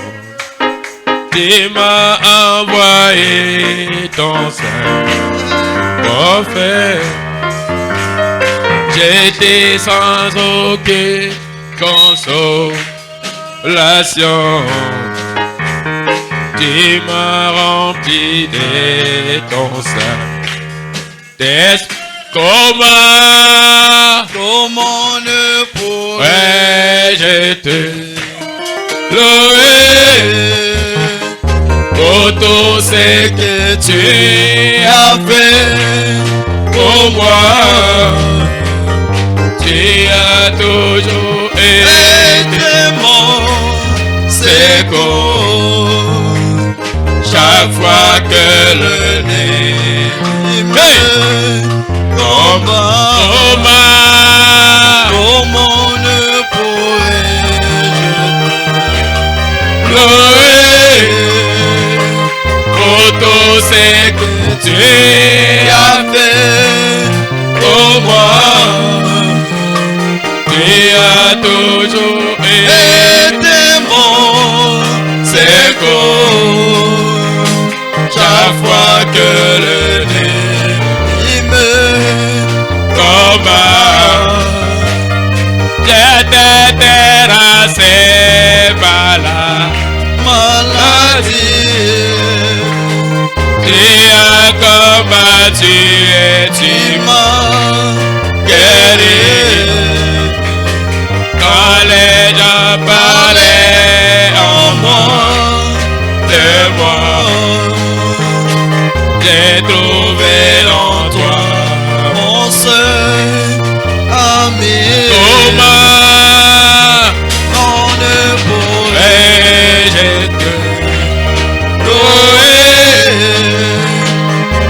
Tu m'as envoyé ton Saint-Prophète. J'étais sans aucune consolation. Tu m'as rempli de ton Saint-Esprit. Comment ne pourrais-je te louer pour tout ce que tu as fait pour moi? Tu as toujours été mon secours. Chaque fois que le nez me comment ne pourrais-je louer pour tout ce que tu as fait pour moi? Tu as toujours été mon secours. Chaque fois que le nez me combat, j'étais terrassé par la maladie. Tu as combattu et tu m'as guéri. Quand les gens parlaient en moi, de moi, j'ai trouvé en toi mon seul ami. Comment on ne pourrait-je te louer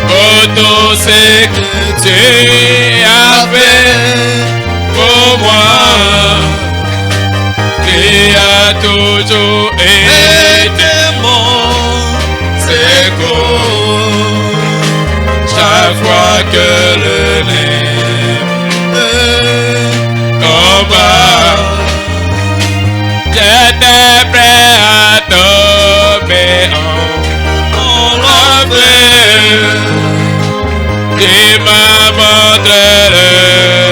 pour tout ce que tu as fait pour moi? Tu as toujours été mon secours. Chaque fois que le nez me combat, j'étais prêt à tomber en enfer. Tu m'as montré le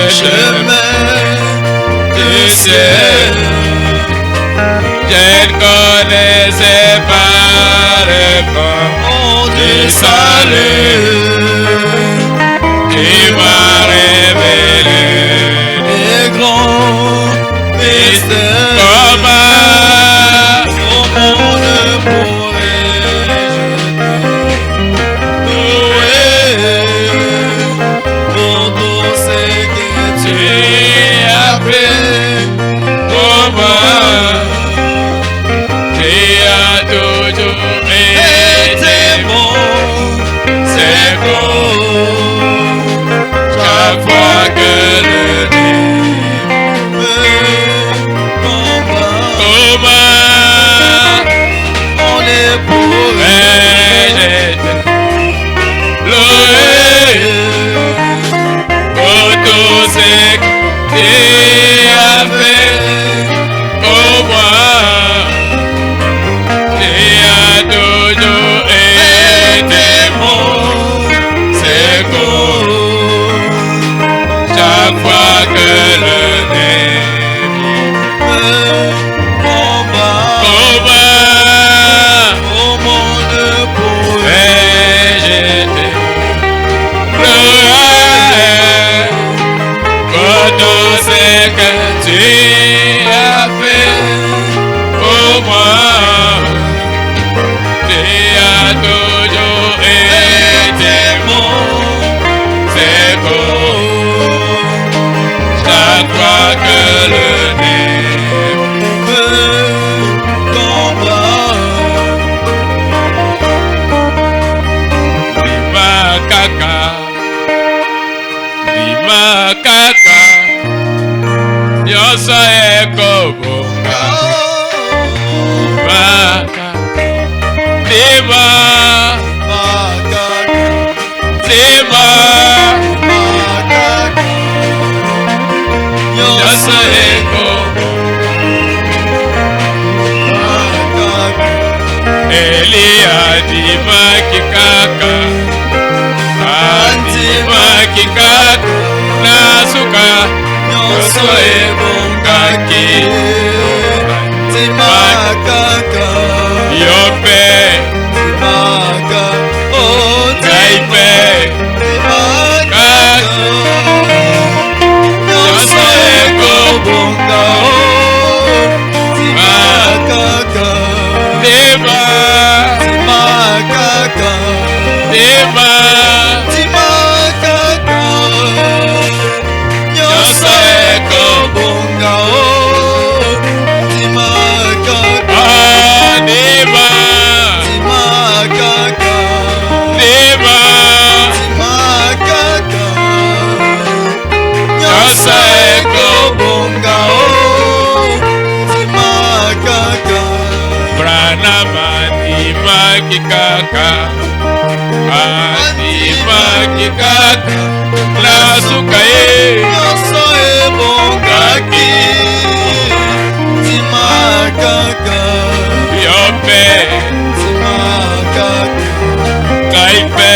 chemin du ciel. Je ne connaissais pas le pont du salut. Tu m'as révélé les grands mystères. Comment ne pourrais-je te louer pour tout ce que tu as fait pour moi? Tu as toujours été mon secours. Chaque fois que le nez me combat, comment on ne pourrait te louer chaque fois que le ennemi combat, au monde pour jeter gloire pour tout ce que tu as fait pour moi. Tu as toujours été mon secours. Chaque fois que le ennemi combat, Dima kaka, nyonso ekobonga. Dima nyonso ekobonga. Elia dimaki kaka, dimaki kaka, nasuka nyonso ebongaki. Dimakaka yope dimaka otaipe dimaka nyonso ekobonga dimakaka dimakaka dimakaka nyonso ekobonga kaka adimaki kaka nasuka ye nyonso ebongaki dimakaka yope dimakaka ngai mpe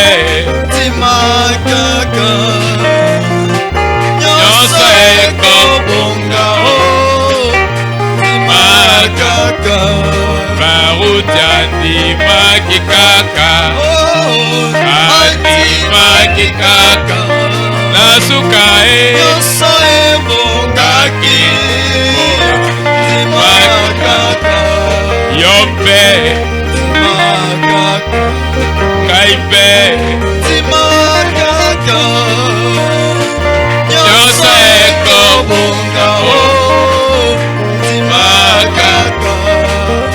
dimakaka nyonso ekobonga dimakaka baruti adimaki kaka adimaki kaka nasuka ye nyonso ebongaki dimakaka yope dimakaka ngai mpe dimakaka nyonso ekobonga dimakaka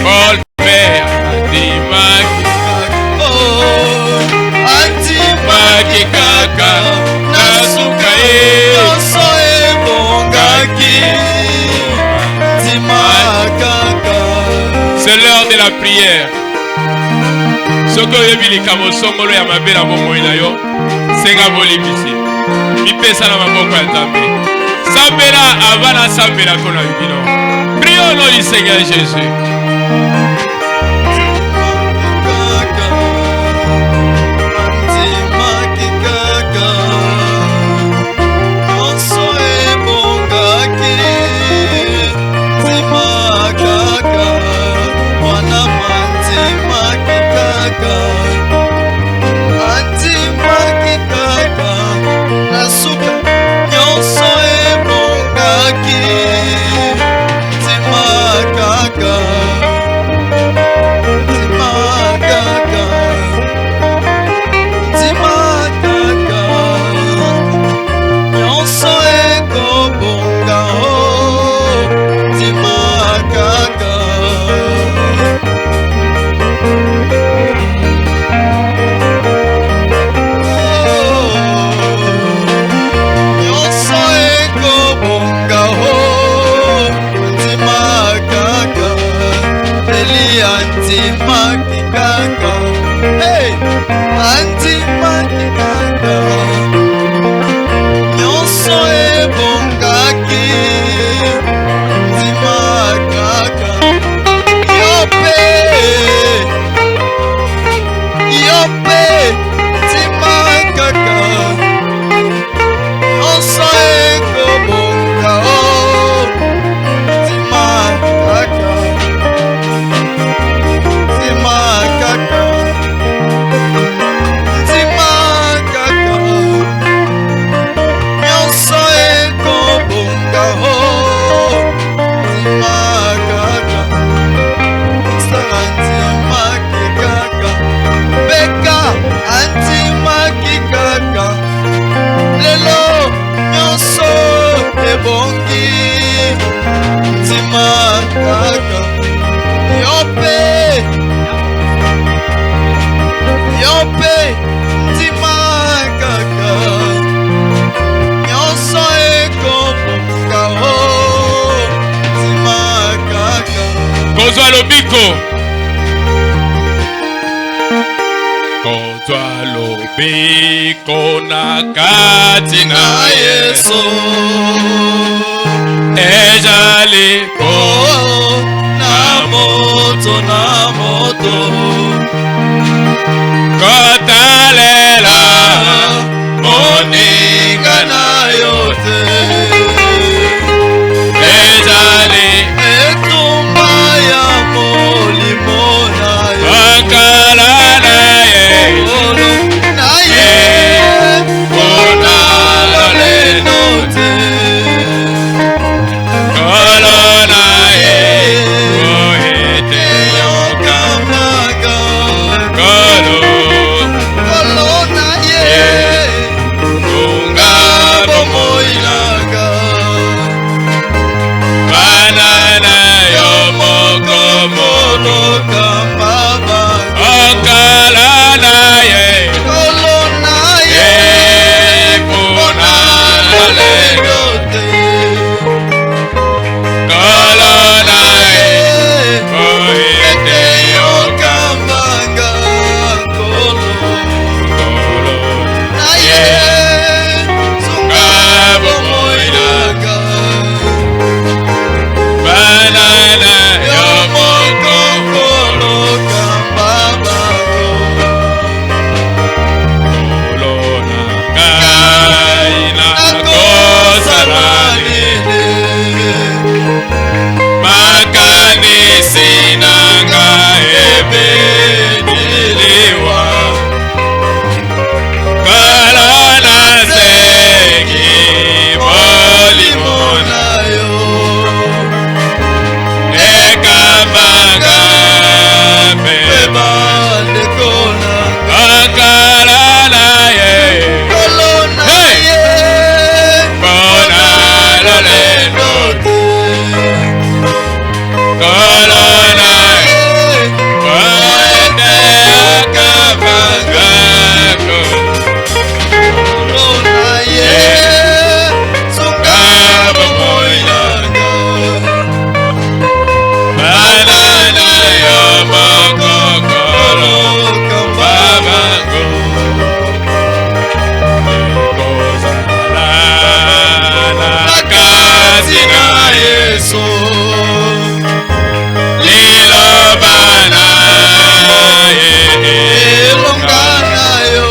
Paul Père adimaki adimaki kaka nasuka ye nyonso ebongaki dimakaka. C'est l'heure de la prière. Soki oyebi likambo songolo ya mabe na bomoi na yo senga bolimbisi mipesa na maboko ya Nzambe sambela avana sambela kona bino. Prions au nom du Seigneur Jésus. Kozwa lobiko. Kozwa lobiko na kati na Yesu. Ejali ko na moto kotalela moninga na yote. Ejali etumba ya molimo na yo akala na ye na ye kona lenote kolona ye oete yokamaga kolona ye kunga bomoinaga banana yo moko mono kambaba okala na ye kolona ye kuna lenote kolona ye oete yokamaga kolona ye sunga bomoinaga banana yo moko mono kambaba kolona kaina kosalanine makanisi nanga ebediliwa kolona sengi molimo na yo ekamaga beba akala na ye kolona ye kona lolenote kolona ye oete akamaga kolona ye sunga bomoinaga banana yo moko kolo kambabango kozala na kasi na Yesu lilobana ye elongana yo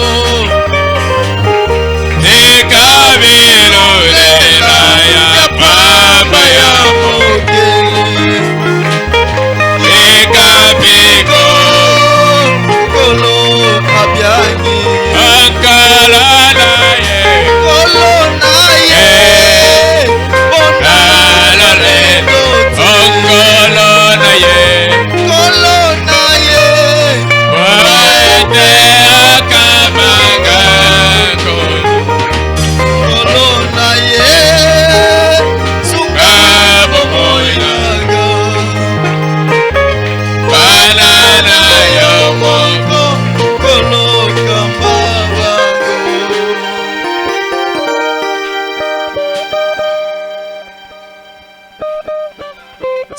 ekabilo lela ya pamba ya mokili ekabiko kolo abyangi akala na ye kolona ye onala leno kolona ye kolona ye waete akamaga kolona ye sunga bomoinaga banana yo moko kolo kambabango.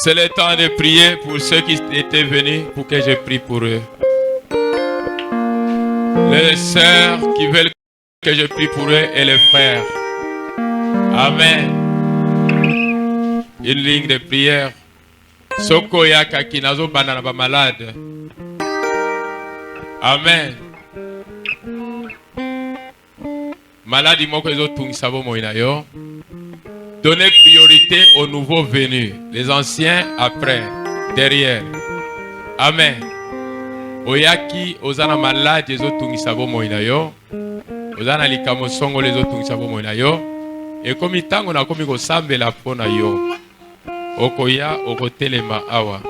C'est le temps de prier pour ceux qui étaient venus, pour que je prie pour eux. Les sœurs qui veulent que je prie pour eux et les frères. Amen. Une ligne de prière. Soko yaka kinazo banana ba malade. Amen. Malade moko ezo tungisa bo moina yo. Donnez priorité aux nouveaux venus, les anciens après, derrière. Amen. Oyaki ozana malade ezo tungisa bo moina yo. Ozana likamo songo lezo tungisa bo moina yo. Et comme tango na komi ko sambela pona yo. Okoya okotelema awa.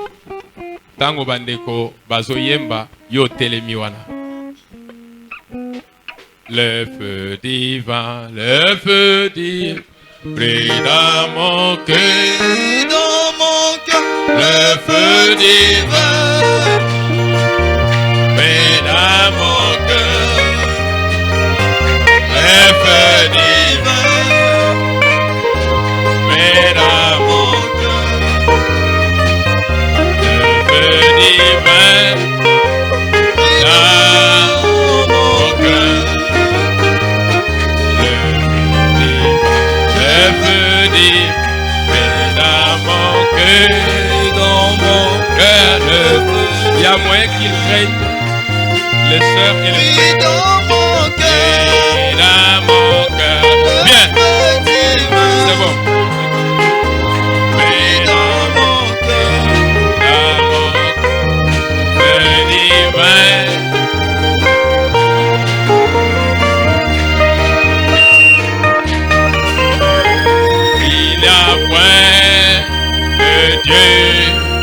Tango bandeko bazoyemba yo telemi wana. Le feu divin, brille dans mon cœur, le feu divin, brille dans mon cœur, le feu divin, brille dans mon cœur, le a moyen qu'il craigne les sœurs et les frères. Dans mon cœur. Et dans mon cœur. Bien. C'est bon. Mais dans mon cœur, feu divin. Il n'y a point de Dieu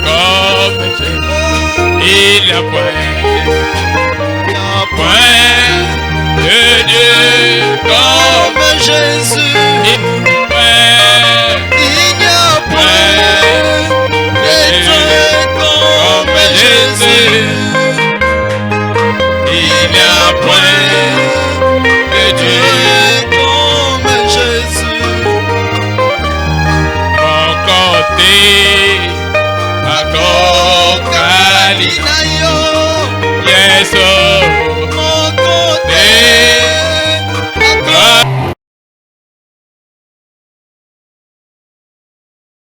comme Jésus. Il n'y a point de Dieu comme Jésus. Il n'y a point de Dieu comme Jésus. Il n'y a point de Dieu comme Jésus. mon côté à Kokali. Yes, oh.